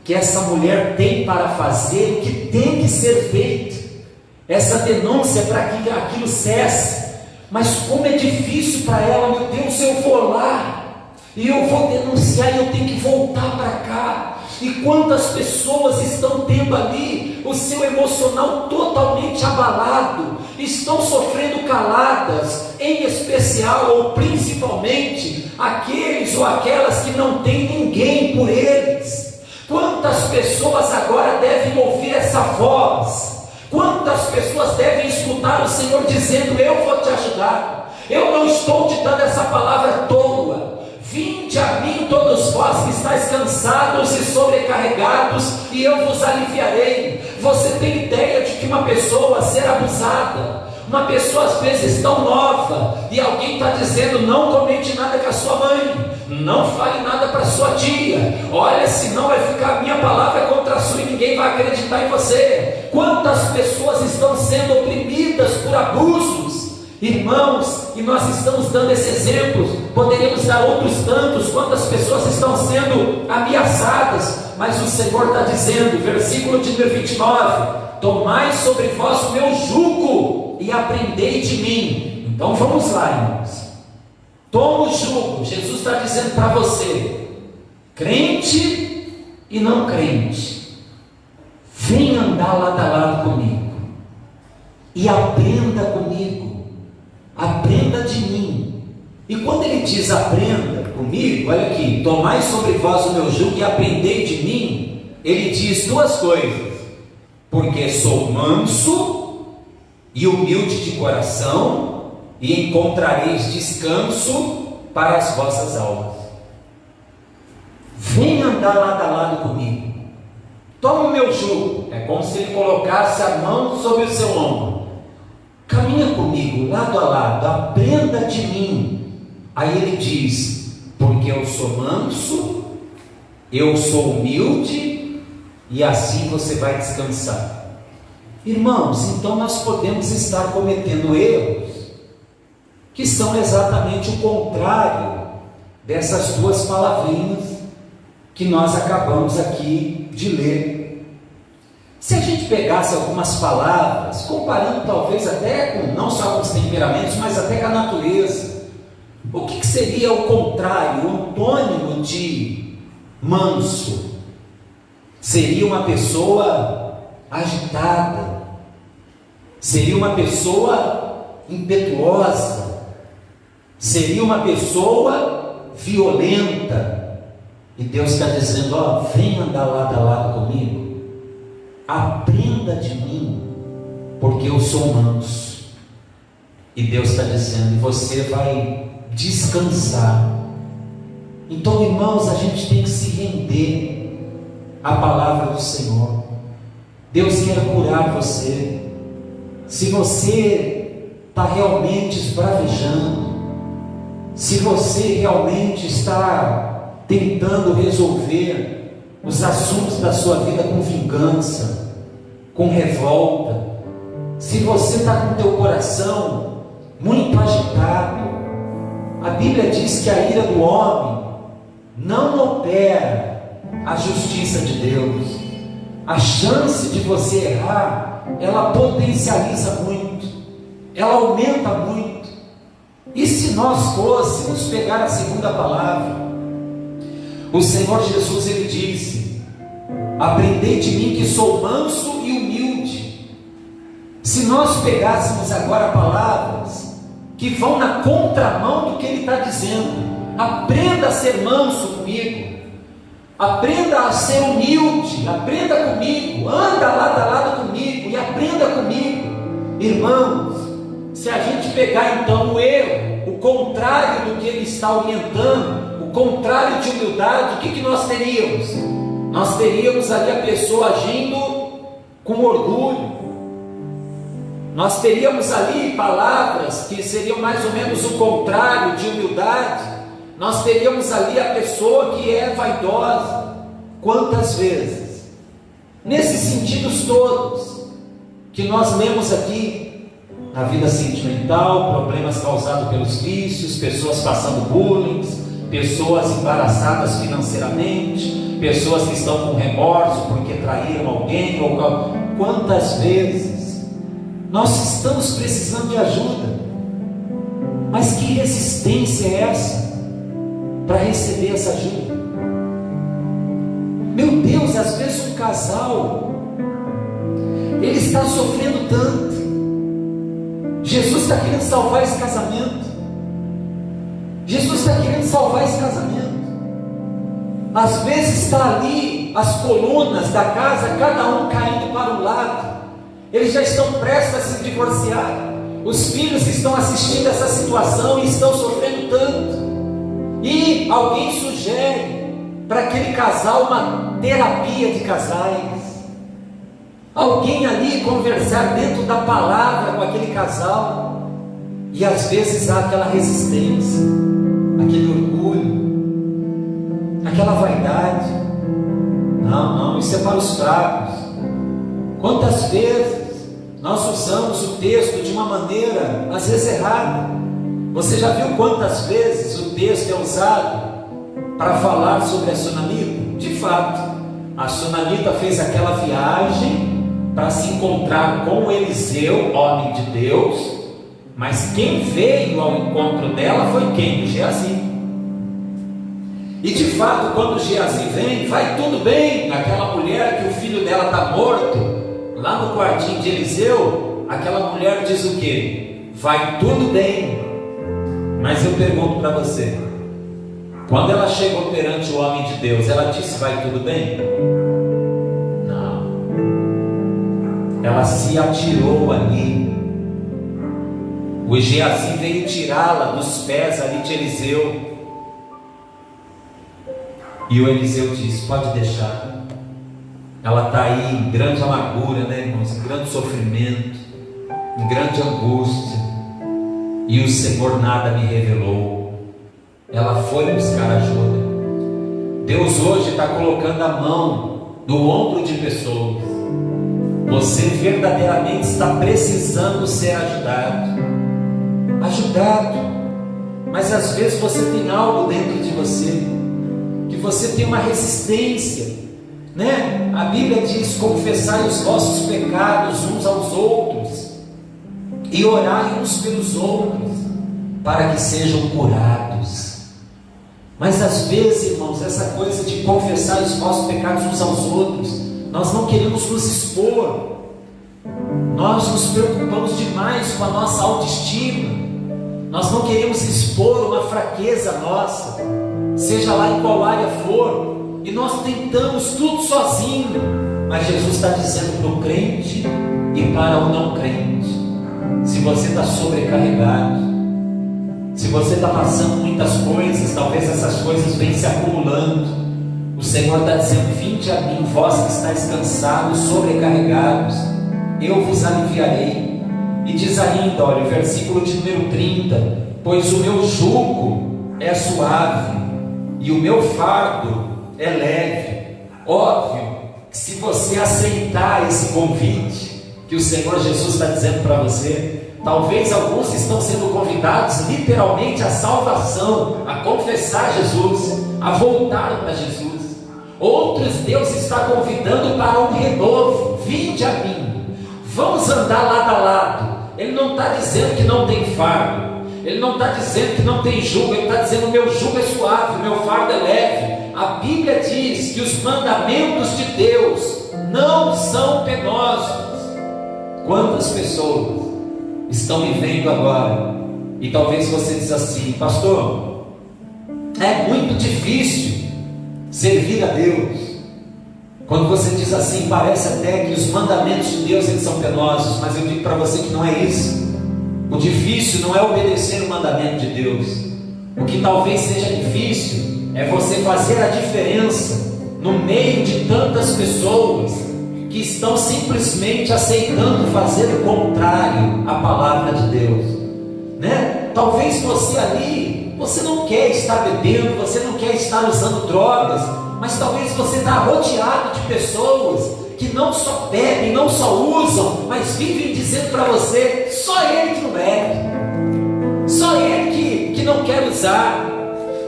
que essa mulher tem para fazer o que tem que ser feito, essa denúncia para que aquilo cesse. Mas como é difícil para ela, meu Deus, eu vou lá, e eu vou denunciar, e eu tenho que voltar para cá. E quantas pessoas estão tendo ali o seu emocional totalmente abalado, estão sofrendo caladas, em especial ou principalmente aqueles ou aquelas que não têm ninguém por eles. Quantas pessoas agora devem ouvir essa voz? Quantas pessoas devem escutar o Senhor dizendo: eu vou te ajudar, eu não estou te dando essa palavra à toa. Vinde a mim todos vós que estáis cansados e sobrecarregados, e eu vos aliviarei. Você tem ideia de que uma pessoa ser abusada, uma pessoa às vezes tão nova, e alguém está dizendo: não comente nada com a sua mãe, não fale nada para sua tia, olha, senão vai ficar a minha palavra contra a sua e ninguém vai acreditar em você. Quantas pessoas estão sendo oprimidas por abusos, irmãos, e nós estamos dando esse exemplo, poderíamos dar outros tantos. Quantas pessoas estão sendo ameaçadas, mas o Senhor está dizendo, versículo de número 29, tomai sobre vós o meu jugo e aprendei de mim. Então vamos lá, irmãos, toma o jugo. Jesus está dizendo para você, crente e não crente, vem andar lado a lado comigo e aprenda comigo, aprenda de mim. E quando ele diz aprenda comigo, olha aqui, tomai sobre vós o meu jugo e aprendei de mim, ele diz duas coisas: porque sou manso e humilde de coração, e encontrareis descanso para as vossas almas. Vem andar lado a lado comigo, toma o meu jugo. É como se ele colocasse a mão sobre o seu ombro, caminha comigo lado a lado, aprenda de mim. Aí ele diz: porque eu sou manso, eu sou humilde, e assim você vai descansar. Irmãos, então nós podemos estar cometendo erros que são exatamente o contrário dessas duas palavrinhas que nós acabamos aqui de ler. Se a gente pegasse algumas palavras, comparando talvez até com, não só com os temperamentos, mas até com a natureza, O que seria o contrário, o antônimo de manso? Seria uma pessoa agitada, seria uma pessoa impetuosa, seria uma pessoa violenta. E Deus está dizendo: ó, vem andar lado a lado comigo, aprenda de mim, porque eu sou manso. E Deus está dizendo: você vai descansar. Então, irmãos, a gente tem que se render à palavra do Senhor. Deus quer curar você. Se você está realmente esbravejando, se você realmente está tentando resolver os assuntos da sua vida com vingança, com revolta, se você está com o teu coração muito agitado, a Bíblia diz que a ira do homem não opera a justiça de Deus. A chance de você errar, ela potencializa muito, ela aumenta muito. E se nós fôssemos pegar a segunda palavra, o Senhor Jesus, ele disse: aprendei de mim que sou manso e humilde. Se nós pegássemos agora palavras que vão na contramão do que ele está dizendo: aprenda a ser manso comigo, aprenda a ser humilde, aprenda comigo, anda lado a lado comigo e aprenda comigo. Irmãos, se a gente pegar então o erro, o contrário do que ele está orientando, o contrário de humildade, o que nós teríamos? Nós teríamos ali a pessoa agindo com orgulho. Nós teríamos ali palavras que seriam mais ou menos o contrário de humildade. Nós teríamos ali a pessoa que é vaidosa. Quantas vezes, nesses sentidos todos que nós lemos aqui, na vida sentimental, problemas causados pelos vícios, pessoas passando bullying, pessoas embaraçadas financeiramente, pessoas que estão com remorso porque traíram alguém, ou quantas vezes nós estamos precisando de ajuda, mas que resistência é essa para receber essa ajuda? Meu Deus, às vezes um casal, ele está sofrendo tanto. Jesus está querendo salvar esse casamento. Jesus está querendo salvar esse casamento. Às vezes está ali as colunas da casa, cada um caindo para um lado. Eles já estão prestes a se divorciar. Os filhos estão assistindo essa situação e estão sofrendo tanto. E alguém sugere para aquele casal uma terapia de casais. Alguém ali conversar dentro da palavra com aquele casal. E às vezes há aquela resistência, aquele orgulho, aquela vaidade. Não, isso é para os fracos. Quantas vezes nós usamos o texto de uma maneira às vezes errada? Você já viu quantas vezes o texto é usado para falar sobre a sunamita? De fato, a sunamita fez aquela viagem para se encontrar com Eliseu, homem de Deus, mas quem veio ao encontro dela foi quem? Geazi. E de fato, quando Geazi vem, vai tudo bem. Aquela mulher que o filho dela está morto, lá no quartinho de Eliseu, aquela mulher diz o quê? Vai tudo bem. Mas eu pergunto para você, quando ela chegou perante o homem de Deus, ela disse: vai tudo bem? Não. Ela se atirou ali. O Geazi veio tirá-la dos pés ali de Eliseu. E o Eliseu disse: pode deixar. Ela está aí em grande amargura, né, irmãos? Em grande sofrimento, em grande angústia. E o Senhor nada me revelou. Ela foi buscar ajuda. Deus hoje está colocando a mão no ombro de pessoas. Você verdadeiramente está precisando ser ajudado. Mas às vezes você tem algo dentro de você, que você tem uma resistência, né? A Bíblia diz: confessai os vossos pecados uns aos outros e orai uns pelos outros. para que sejam curados. Mas às vezes, irmãos, essa coisa de confessar os nossos pecados uns aos outros, nós não queremos nos expor. Nós nos preocupamos demais com a nossa autoestima. Nós não queremos expor uma fraqueza nossa, seja lá em qual área for, e nós tentamos tudo sozinho. Mas Jesus está dizendo para o crente e para o não crente: se você está sobrecarregado, se você está passando muitas coisas, talvez essas coisas venham se acumulando, o Senhor está dizendo: vinde a mim, vós que estáis cansados, sobrecarregados, eu vos aliviarei. E diz ainda, olha, o versículo de número 30: pois o meu jugo é suave e o meu fardo é leve. Óbvio que se você aceitar esse convite que o Senhor Jesus está dizendo para você, talvez alguns estão sendo convidados literalmente à salvação, a confessar Jesus, a voltar para Jesus. Outros Deus está convidando para um renovo: vinde a mim, vamos andar lado a lado. Ele não está dizendo que não tem fardo, ele não está dizendo que não tem jugo, ele está dizendo: o meu jugo é suave, o meu fardo é leve. A Bíblia diz que os mandamentos de Deus não são penosos. Quantas pessoas estão me vendo agora e talvez você diz assim: pastor, é muito difícil servir a Deus. Quando você diz assim, parece até que os mandamentos de Deus eles são penosos, mas eu digo para você que não é isso. O difícil não é obedecer o mandamento de Deus. O que talvez seja difícil é você fazer a diferença no meio de tantas pessoas que estão simplesmente aceitando fazer o contrário à palavra de Deus, né? Talvez você ali, você não quer estar bebendo, você não quer estar usando drogas, mas talvez você está rodeado de pessoas que não só bebem, não só usam, mas vivem dizendo para você: só ele que não bebe, só ele que não quer usar.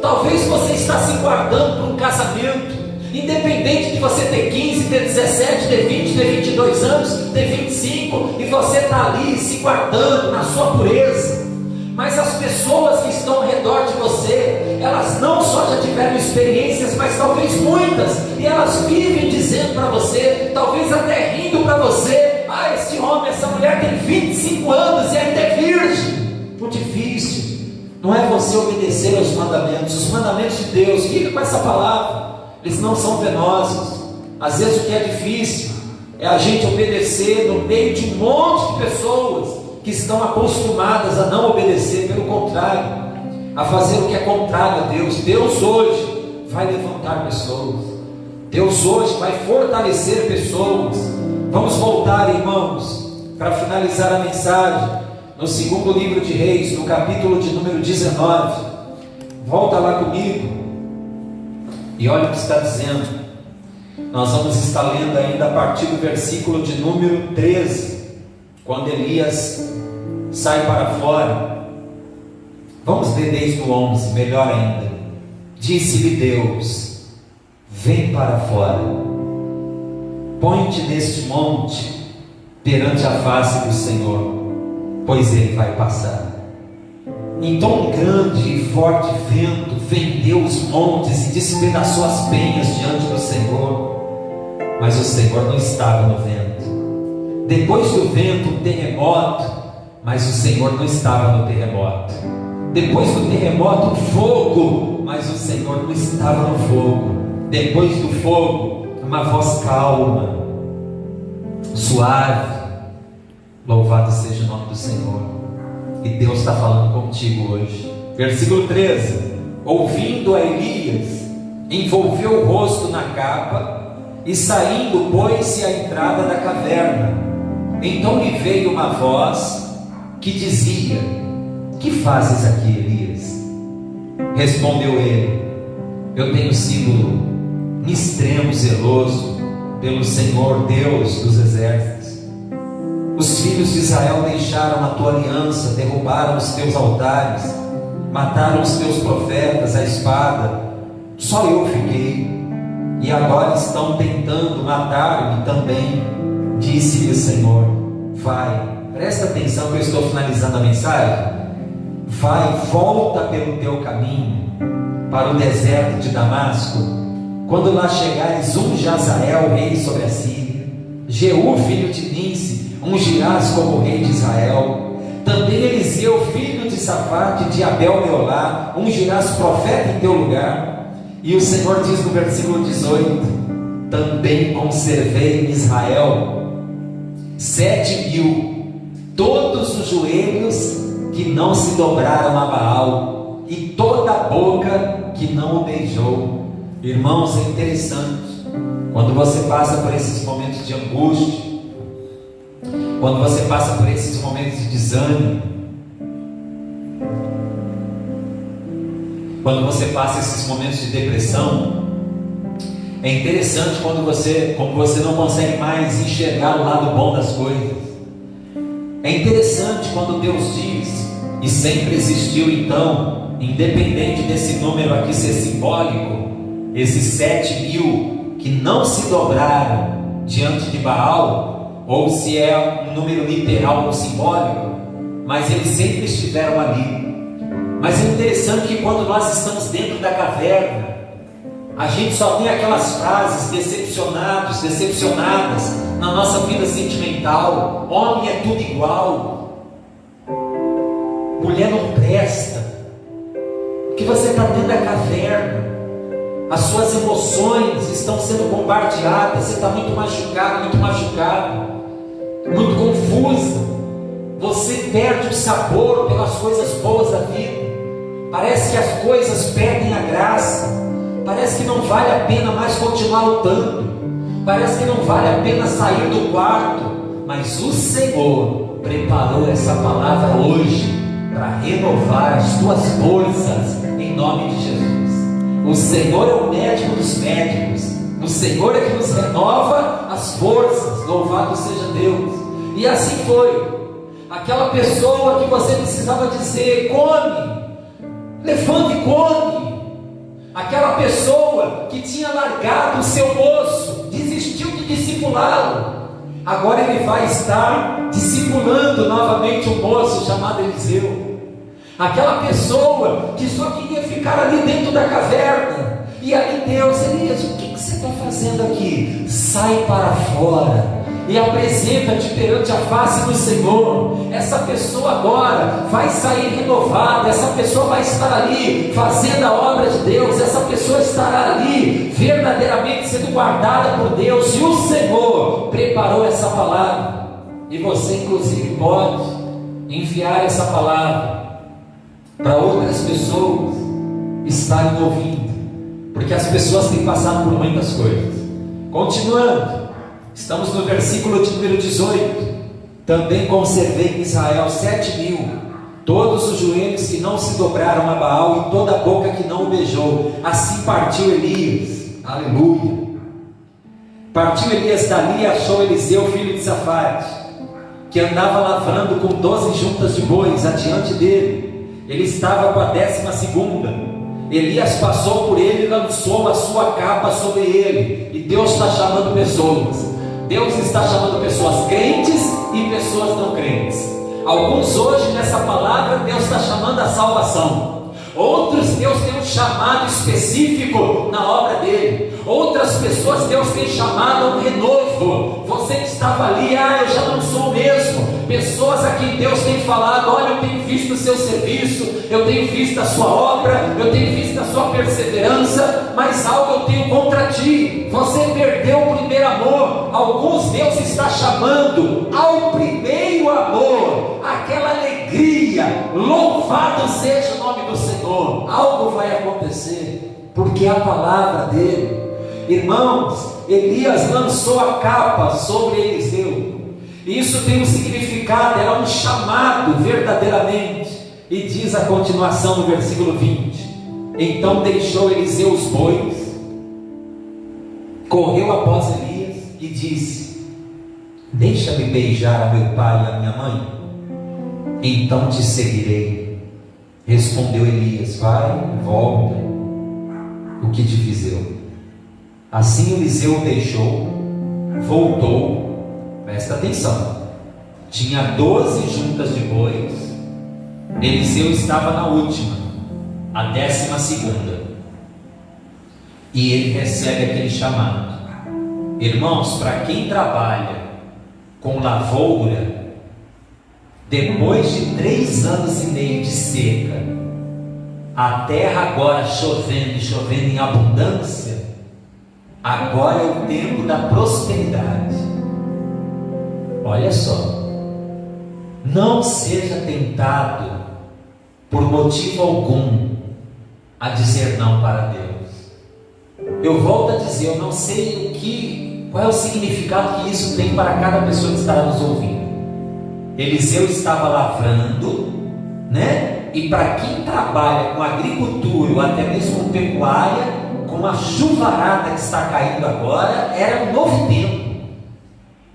Talvez você está se guardando para um casamento, independente de você ter 15, ter 17, ter 20, ter 22 anos, ter 25, e você está ali se guardando na sua pureza. Mas as pessoas que estão ao redor de você, elas não só já tiveram experiências, mas talvez muitas, e elas vivem dizendo para você, talvez até rindo para você: ah, esse homem, essa mulher tem 25 anos e ainda é virgem. O difícil não é você obedecer aos mandamentos. Os mandamentos de Deus, fica com essa palavra, eles não são penosos. Às vezes o que é difícil é a gente obedecer no meio de um monte de pessoas que estão acostumadas a não obedecer, pelo contrário, a fazer o que é contrário a Deus. Deus hoje vai levantar pessoas, Deus hoje vai fortalecer pessoas. Vamos voltar, irmãos, para finalizar a mensagem, no segundo livro de Reis, no capítulo de número 19. Volta lá comigo e olha o que está dizendo. Nós vamos estar lendo ainda a partir do versículo de número 13, quando Elias sai para fora. Vamos ler desde o 11, melhor ainda. Disse-lhe Deus: vem para fora, põe-te neste monte perante a face do Senhor, pois ele vai passar. Então um grande e forte vento fendeu os montes e despedaçou as penhas diante do Senhor, mas o Senhor não estava no vento. Depois do vento, um terremoto, mas o Senhor não estava no terremoto. Depois do terremoto, um fogo, mas o Senhor não estava no fogo. Depois do fogo, uma voz calma, suave. Louvado seja o nome do Senhor. E Deus está falando contigo hoje. Versículo 13: ouvindo a Elias, envolveu o rosto na capa e saindo pôs-se à entrada da caverna. Então lhe veio uma voz que dizia: que fazes aqui, Elias? Respondeu ele: eu tenho sido em extremo zeloso pelo Senhor Deus dos exércitos. Os filhos de Israel deixaram a tua aliança, derrubaram os teus altares, mataram os teus profetas à espada. Só eu fiquei, e agora estão tentando matar-me também. Disse-lhe o Senhor: vai. Presta atenção que eu estou finalizando a mensagem. volta pelo teu caminho para o deserto de Damasco. Quando lá chegares, unge Azael, rei sobre a Síria. Jeú, filho de Ninsi, ungirás como rei de Israel. Também Eliseu, filho de Safate, de Abel Meolá, ungirás profeta em teu lugar. E o Senhor diz no versículo 18: também conservei em Israel 7.000, todos os joelhos que não se dobraram a Baal, e toda a boca que não o beijou. Irmãos, é interessante, quando você passa por esses momentos de angústia, quando você passa por esses momentos de desânimo, quando você passa esses momentos de depressão, é interessante como você não consegue mais enxergar o lado bom das coisas. É interessante quando Deus diz, e sempre existiu então, independente desse número aqui ser simbólico, esses 7.000 que não se dobraram diante de Baal, ou se é um número literal ou simbólico, mas eles sempre estiveram ali. Mas é interessante que quando nós estamos dentro da caverna, a gente só tem aquelas frases decepcionados, decepcionadas na nossa vida sentimental. Homem é tudo igual, mulher não presta, porque você está dentro da caverna, as suas emoções estão sendo bombardeadas, você está muito machucado, muito confuso, você perde o sabor pelas coisas boas da vida, parece que as coisas perdem a graça, parece que não vale a pena mais continuar lutando, parece que não vale a pena sair do quarto, mas o Senhor preparou essa palavra hoje para renovar as tuas forças em nome de Jesus. O Senhor é o médico dos médicos, o Senhor é que nos renova as forças, louvado seja Deus. E assim foi, aquela pessoa que você precisava dizer, come, levante e come, aquela pessoa que tinha largado o seu moço, desistiu de discipulá-lo, agora ele vai estar discipulando novamente um moço chamado Eliseu. Aquela pessoa que só queria ficar ali dentro da caverna, e ali Deus, Elias, o que você está fazendo aqui? Sai para fora e apresenta-te perante a face do Senhor. Essa pessoa agora vai sair renovada, essa pessoa vai estar ali fazendo a obra de Deus, essa pessoa estará ali verdadeiramente sendo guardada por Deus, e o Senhor preparou essa palavra, e você inclusive pode enviar essa palavra para outras pessoas estarem ouvindo, porque as pessoas têm passado por muitas coisas. Continuando, estamos no versículo de número 18. Também conservei em Israel 7.000, todos os joelhos que não se dobraram a Baal, e toda a boca que não o beijou. Assim partiu Elias, aleluia. Partiu Elias dali e achou Eliseu, filho de Safate, que andava lavrando com 12 juntas de bois adiante dele. Ele estava com a 12ª. Elias passou por ele e lançou a sua capa sobre ele. E Deus está chamando pessoas. Deus está chamando pessoas crentes e pessoas não crentes. Alguns hoje nessa palavra Deus está chamando a salvação. Outros Deus tem um chamado específico na obra dele. Outras pessoas Deus tem chamado a um renovo. Você que estava ali, eu já não sou o mesmo. Pessoas a quem Deus tem falado, olha, eu tenho visto o seu serviço, eu tenho visto a sua obra, eu tenho visto a sua perseverança, mas algo eu tenho contra ti, você perdeu o primeiro amor. Alguns Deus está chamando ao primeiro amor, aquela alegria. Louvado seja o nome do Senhor. Algo vai acontecer, porque é a palavra dele. Irmãos, Elias lançou a capa sobre Eliseu. Isso tem um significado, era um chamado verdadeiramente. E diz a continuação do versículo 20: então deixou Eliseu os bois, correu após Elias e disse: deixa-me beijar a meu pai e a minha mãe, então te seguirei. Respondeu Elias: vai, volta, o que te fiz eu? Assim Eliseu o deixou, voltou. Presta atenção, tinha 12 juntas de bois Eliseu estava na última, a 12ª, e ele recebe aquele chamado. Irmãos, para quem trabalha com lavoura, depois de 3 anos e meio de seca, a terra agora chovendo e chovendo em abundância, agora é o tempo da prosperidade. Olha só, não seja tentado por motivo algum a dizer não para Deus. Eu volto a dizer, eu não sei qual é o significado que isso tem para cada pessoa que está nos ouvindo. Eliseu estava lavrando, né? E para quem trabalha com agricultura ou até mesmo com pecuária, com a chuvarada que está caindo agora, era um novo tempo.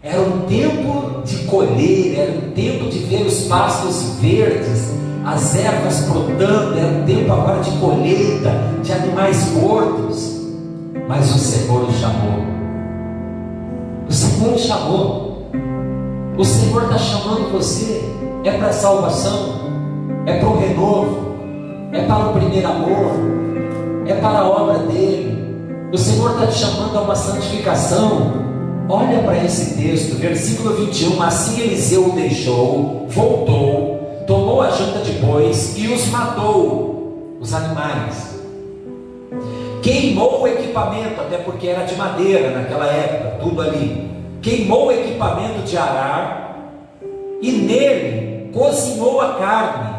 Era um tempo de colher, era um tempo de ver os pastos verdes, as ervas brotando, era um tempo agora de colheita, de animais gordos. Mas o Senhor o chamou. O Senhor o chamou. O Senhor está chamando você. É para a salvação, é para o renovo, é para o primeiro amor, é para a obra dele. O Senhor está te chamando a uma santificação. Olha para esse texto, versículo 21. Assim Eliseu o deixou, voltou, tomou a janta de bois e os matou, os animais. Queimou o equipamento, até porque era de madeira naquela época, tudo ali. Queimou o equipamento de arar e nele cozinhou a carne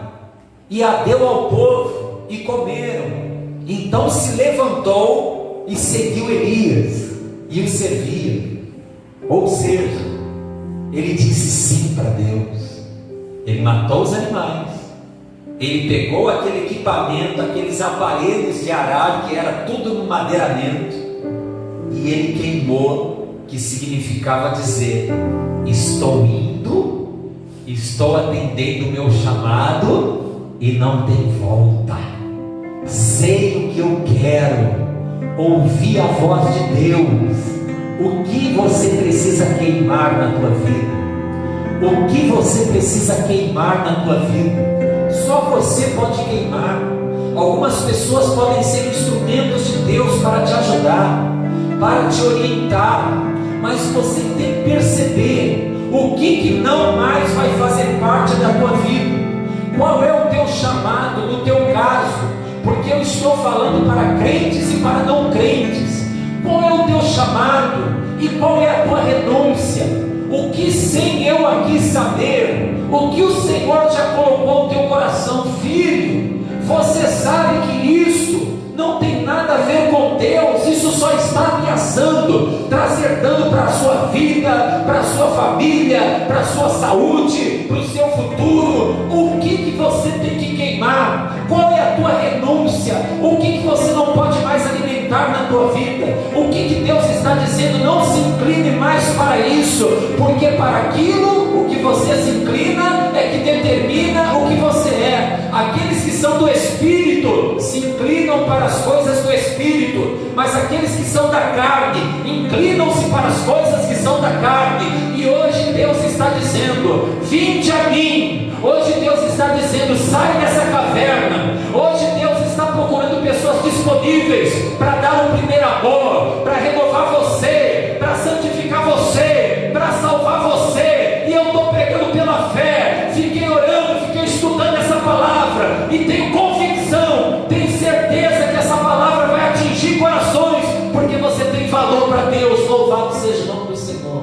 e a deu ao povo e comeram. Então se levantou e seguiu Elias e o servia. Ou seja, ele disse sim para Deus. Ele matou os animais, ele pegou aquele equipamento, aqueles aparelhos de arar, que era tudo no madeiramento, e ele queimou, que significava dizer: estou indo, estou atendendo o meu chamado e não tem volta. Sei o que eu quero, ouvi a voz de Deus. O que você precisa queimar na tua vida? O que você precisa queimar na tua vida? Só você pode queimar. Algumas pessoas podem ser instrumentos de Deus para te ajudar, para te orientar, mas você tem que perceber o que não mais vai fazer parte da tua vida. Qual é o teu chamado no teu caso? Porque eu estou falando para crentes e para não crentes. Qual é o teu chamado e qual é a tua renúncia? O que sem eu aqui saber, o que o Senhor já colocou no teu coração, filho, você sabe que isso não tem nada a ver com Deus, isso só está ameaçando, trazer dano para a sua vida, para a sua família, para a sua saúde, para o seu futuro. O que você tem que queimar? Qual é a tua renúncia? O que você não pode mais alimentar na tua vida? O que Deus está dizendo? Não se incline mais para isso, porque para aquilo o que você se inclina é que determina o que você é. Aqueles que são do Espírito se inclinam para as coisas do Espírito, mas aqueles que são da carne inclinam-se para as coisas que são da carne. E hoje Deus está dizendo: vinde a mim. Hoje Deus está dizendo: sai dessa caverna. Hoje Deus está procurando pessoas disponíveis para dar um primeiro amor, para renovar você, para santificar você, para salvar você. E eu estou pregando pela fé. Fiquei orando, fiquei estudando essa palavra e tenho convicção, tenho certeza que essa palavra vai atingir corações, porque você tem valor para Deus. Louvado seja o nome do Senhor.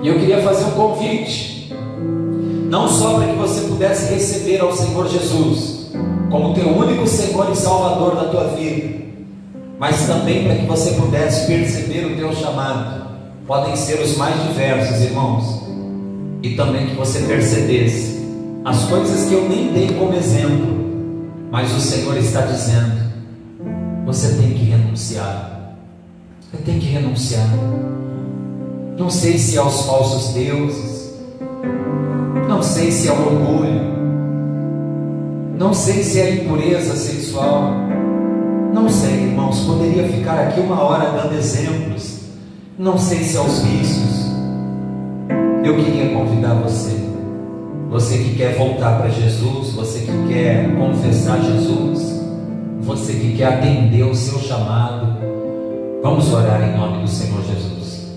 E eu queria fazer um convite, não só para que você pudesse receber ao Senhor Jesus como teu único Senhor e Salvador da tua vida, mas também para que você pudesse perceber o teu chamado. Podem ser os mais diversos, irmãos, e também que você percebesse as coisas que eu nem dei como exemplo, mas o Senhor está dizendo: você tem que renunciar. Você tem que renunciar. Não sei se é aos falsos deuses, não sei se é o orgulho, não sei se é a impureza sexual, não sei, irmãos, poderia ficar aqui 1 hora dando exemplos. Não sei se é os vícios. Eu queria convidar você você que quer voltar para Jesus, você que quer confessar Jesus, você que quer atender o seu chamado, vamos orar em nome do Senhor Jesus.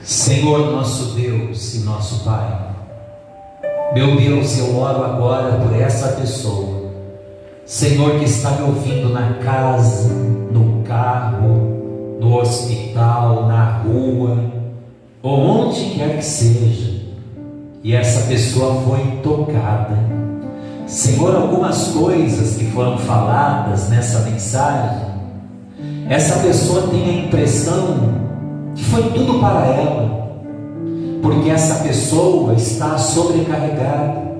Senhor nosso Deus e nosso Pai, meu Deus, eu oro agora por essa pessoa, Senhor, que está me ouvindo na casa, no carro, no hospital, na rua, ou onde quer que seja, e essa pessoa foi tocada. Senhor, algumas coisas que foram faladas nessa mensagem, essa pessoa tem a impressão que foi tudo para ela, porque essa pessoa está sobrecarregada.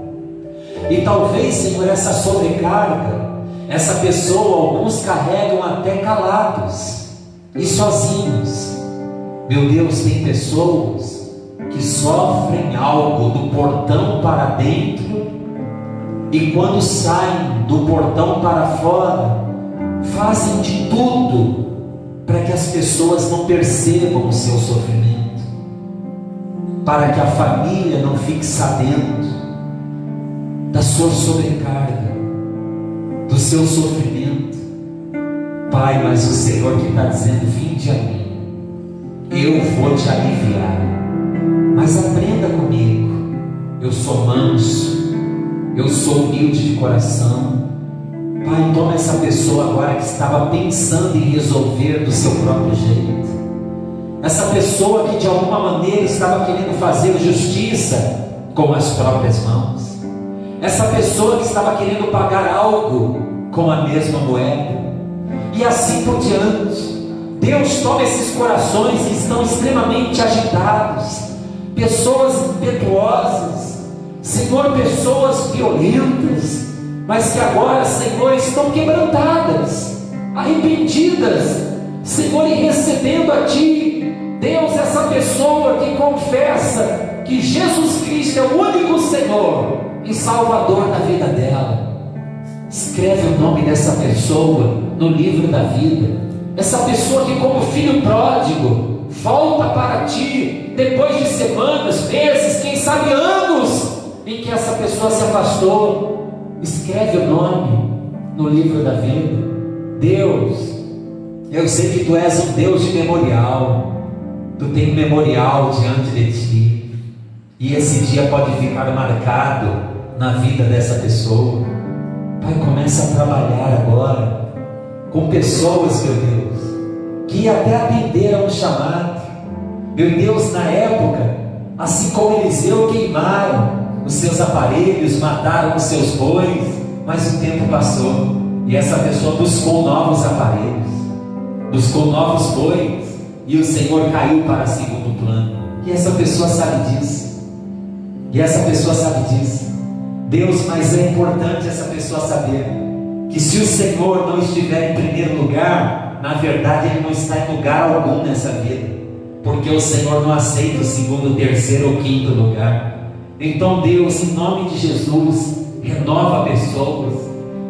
E talvez, Senhor, essa sobrecarga, essa pessoa, alguns carregam até calados e sozinhos. Meu Deus, tem pessoas que sofrem algo do portão para dentro, e quando saem do portão para fora, fazem de tudo para que as pessoas não percebam o seu sofrimento, para que a família não fique sabendo da sua sobrecarga, do seu sofrimento. Pai, mas o Senhor que está dizendo: vinde a mim, eu vou te aliviar, mas aprenda comigo, eu sou manso, eu sou humilde de coração. Pai, toma essa pessoa agora que estava pensando em resolver do seu próprio jeito, essa pessoa que de alguma maneira estava querendo fazer justiça com as próprias mãos, essa pessoa que estava querendo pagar algo com a mesma moeda, e assim por diante. Deus, toma esses corações que estão extremamente agitados, pessoas impetuosas, Senhor, pessoas violentas, mas que agora, Senhor, estão quebrantadas, arrependidas, Senhor, e recebendo a Ti. Deus, essa pessoa que confessa que Jesus Cristo é o único Senhor e Salvador da vida dela, escreve o nome dessa pessoa no livro da vida. Essa pessoa que, como filho pródigo, volta para Ti depois de semanas, meses, quem sabe anos em que essa pessoa se afastou, escreve o nome no livro da vida. Deus, eu sei que Tu és um Deus de memorial, Tu tem um memorial diante de Ti, e esse dia pode ficar marcado na vida dessa pessoa. Pai, começa a trabalhar agora com pessoas, meu Deus, que até atenderam o chamado. Meu Deus, na época, assim como Eliseu, queimaram os seus aparelhos, mataram os seus bois, mas o tempo passou, e essa pessoa buscou novos aparelhos, buscou novos bois, e o Senhor caiu para segundo plano. E essa pessoa sabe disso, e essa pessoa sabe disso. Deus, mas é importante essa pessoa saber que se o Senhor não estiver em primeiro lugar, na verdade Ele não está em lugar algum nessa vida, porque o Senhor não aceita o segundo, terceiro ou quinto lugar. Então, Deus, em nome de Jesus, renova pessoas.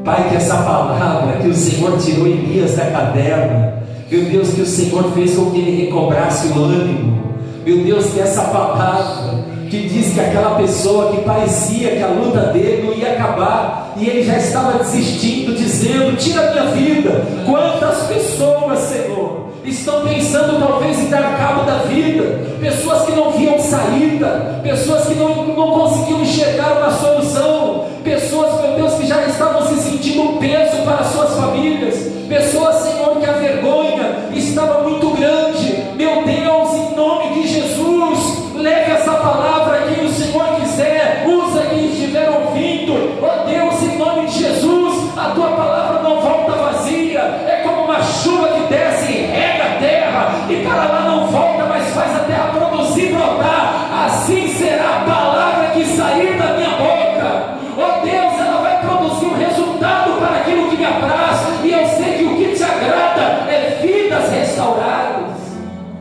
Pai, que essa palavra que o Senhor tirou Elias da caverna, meu Deus, que o Senhor fez com que ele recobrasse o ânimo, meu Deus, que essa palavra que diz que aquela pessoa que parecia que a luta dele não ia acabar, e ele já estava desistindo, dizendo: tira a minha vida. Quantas pessoas, Senhor, estão pensando talvez em dar cabo da vida, pessoas que não viam saída, pessoas que não conseguiam enxergar uma solução, pessoas, meu Deus, que já estavam se sentindo um peso para suas famílias, pessoas, Senhor, que a vergonha estava muito grande. Meu Deus, em nome de Jesus, leve essa palavra a quem o Senhor quiser, usa quem estiver ouvindo. Oh Deus, em nome de Jesus, a Tua palavra não volta vazia, é como uma chuva que desce e rega a terra, e para lá não volta, mas faz a terra produzir, brotar. Assim será a palavra que sair da minha boca. Oh Deus, ela vai produzir um resultado para aquilo que me apraz, e eu sei que o que Te agrada é vidas restauradas.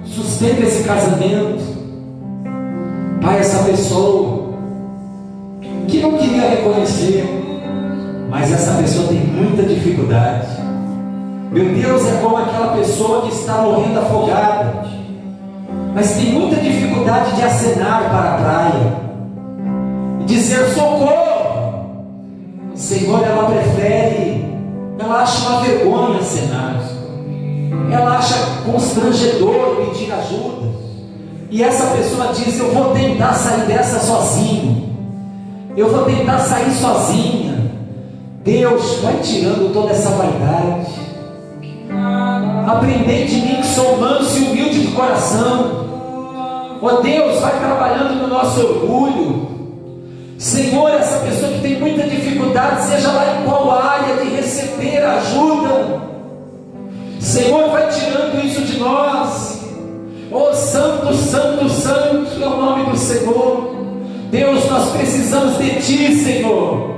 Sustenta esse casamento. Pai, essa pessoa que não queria reconhecer, mas essa pessoa tem muita dificuldade. Meu Deus, é como aquela pessoa que está morrendo afogada, mas tem muita dificuldade de acenar para a praia. e dizer socorro. Senhor, ela prefere, ela acha uma vergonha acenar, ela acha constrangedor pedir ajuda, e essa pessoa diz: eu vou tentar sair dessa sozinho, eu vou tentar sair sozinha. Deus vai tirando toda essa vaidade. Aprendei de mim que sou manso e humilde de coração. Ó Deus, vai trabalhando no nosso orgulho. Senhor, essa pessoa que tem muita dificuldade, seja lá em qual área, de receber ajuda, Senhor, vai tirando isso de nós. Oh, santo, santo, santo é o nome do Senhor. Deus, nós precisamos de Ti, Senhor,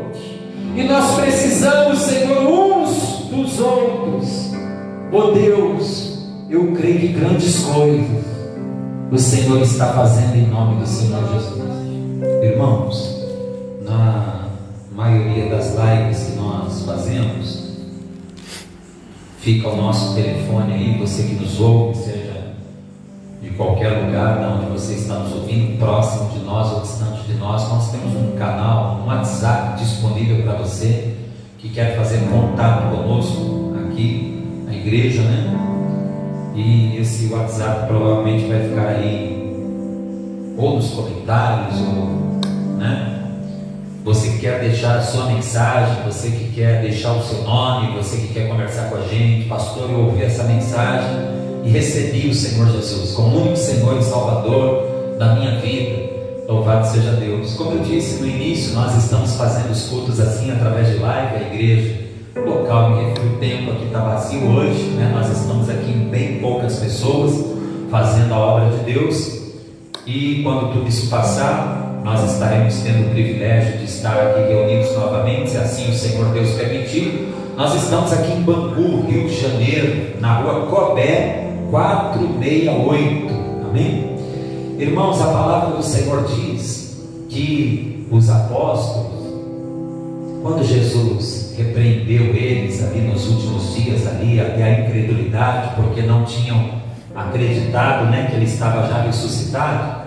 e nós precisamos, Senhor, uns dos outros. Oh Deus, eu creio que grandes coisas o Senhor está fazendo em nome do Senhor Jesus. Irmãos, na maioria das lives que nós fazemos, fica o nosso telefone aí, você que nos ouve, seja de qualquer lugar de onde você está nos ouvindo, próximo de nós ou distante de nós, nós temos um canal, um WhatsApp disponível para você que quer fazer contato conosco aqui na igreja, né? E esse WhatsApp provavelmente vai ficar aí ou nos comentários, ou, né? Você que quer deixar a sua mensagem, você que quer deixar o seu nome, você que quer conversar com a gente: pastor, eu ouvi essa mensagem e recebi o Senhor Jesus como único Senhor e Salvador da minha vida. Louvado seja Deus. Como eu disse no início, nós estamos fazendo os cultos assim através de live. A igreja, o local me refiro, o templo aqui está vazio hoje, né? Nós estamos aqui em bem poucas pessoas fazendo a obra de Deus, e quando tudo isso passar, nós estaremos tendo o privilégio de estar aqui reunidos novamente, se assim o Senhor Deus permitir. Nós estamos aqui em Bangu, Rio de Janeiro, na rua Cobé 468, amém? Irmãos, a palavra do Senhor diz que os apóstolos, quando Jesus repreendeu eles ali nos últimos dias, ali até a incredulidade, porque não tinham acreditado, né, que ele estava já ressuscitado,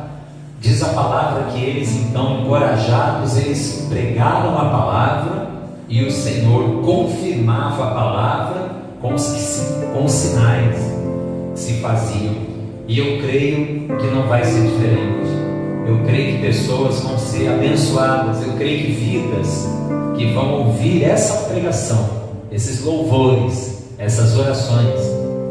diz a palavra que eles então, encorajados, eles pregaram a palavra, e o Senhor confirmava a palavra com os sinais que se faziam. E eu creio que não vai ser diferente. Eu creio que pessoas vão ser abençoadas, eu creio que vidas que vão ouvir essa pregação, esses louvores, essas orações,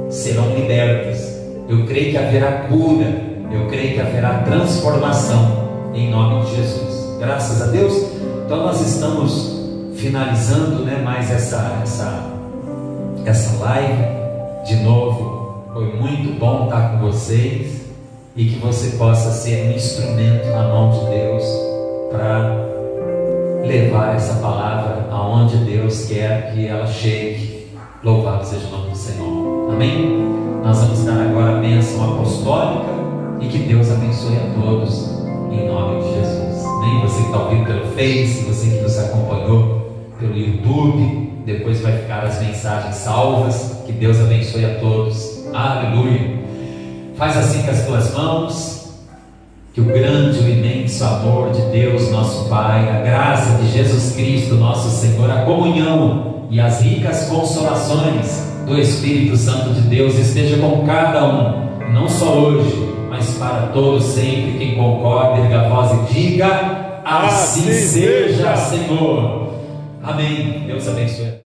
serão libertas. Eu creio que haverá cura, eu creio que haverá transformação em nome de Jesus. Graças a Deus. Então nós estamos finalizando, né, mais essa live. De novo, foi muito bom estar com vocês, e que você possa ser um instrumento na mão de Deus para levar essa palavra aonde Deus quer que ela chegue. Louvado seja o nome do Senhor. Amém? Nós vamos dar agora a bênção apostólica, e que Deus abençoe a todos em nome de Jesus. Amém? Você que está ouvindo pelo Face, você que nos acompanhou pelo YouTube, depois vai ficar as mensagens salvas. Que Deus abençoe a todos. Aleluia. Faz assim com as tuas mãos. Que o grande, o imenso amor de Deus nosso Pai, a graça de Jesus Cristo nosso Senhor, a comunhão e as ricas consolações do Espírito Santo de Deus esteja com cada um, não só hoje, mas para todos sempre. Quem concorda, erga a voz e diga: assim seja, Senhor. Amém. Deus abençoe.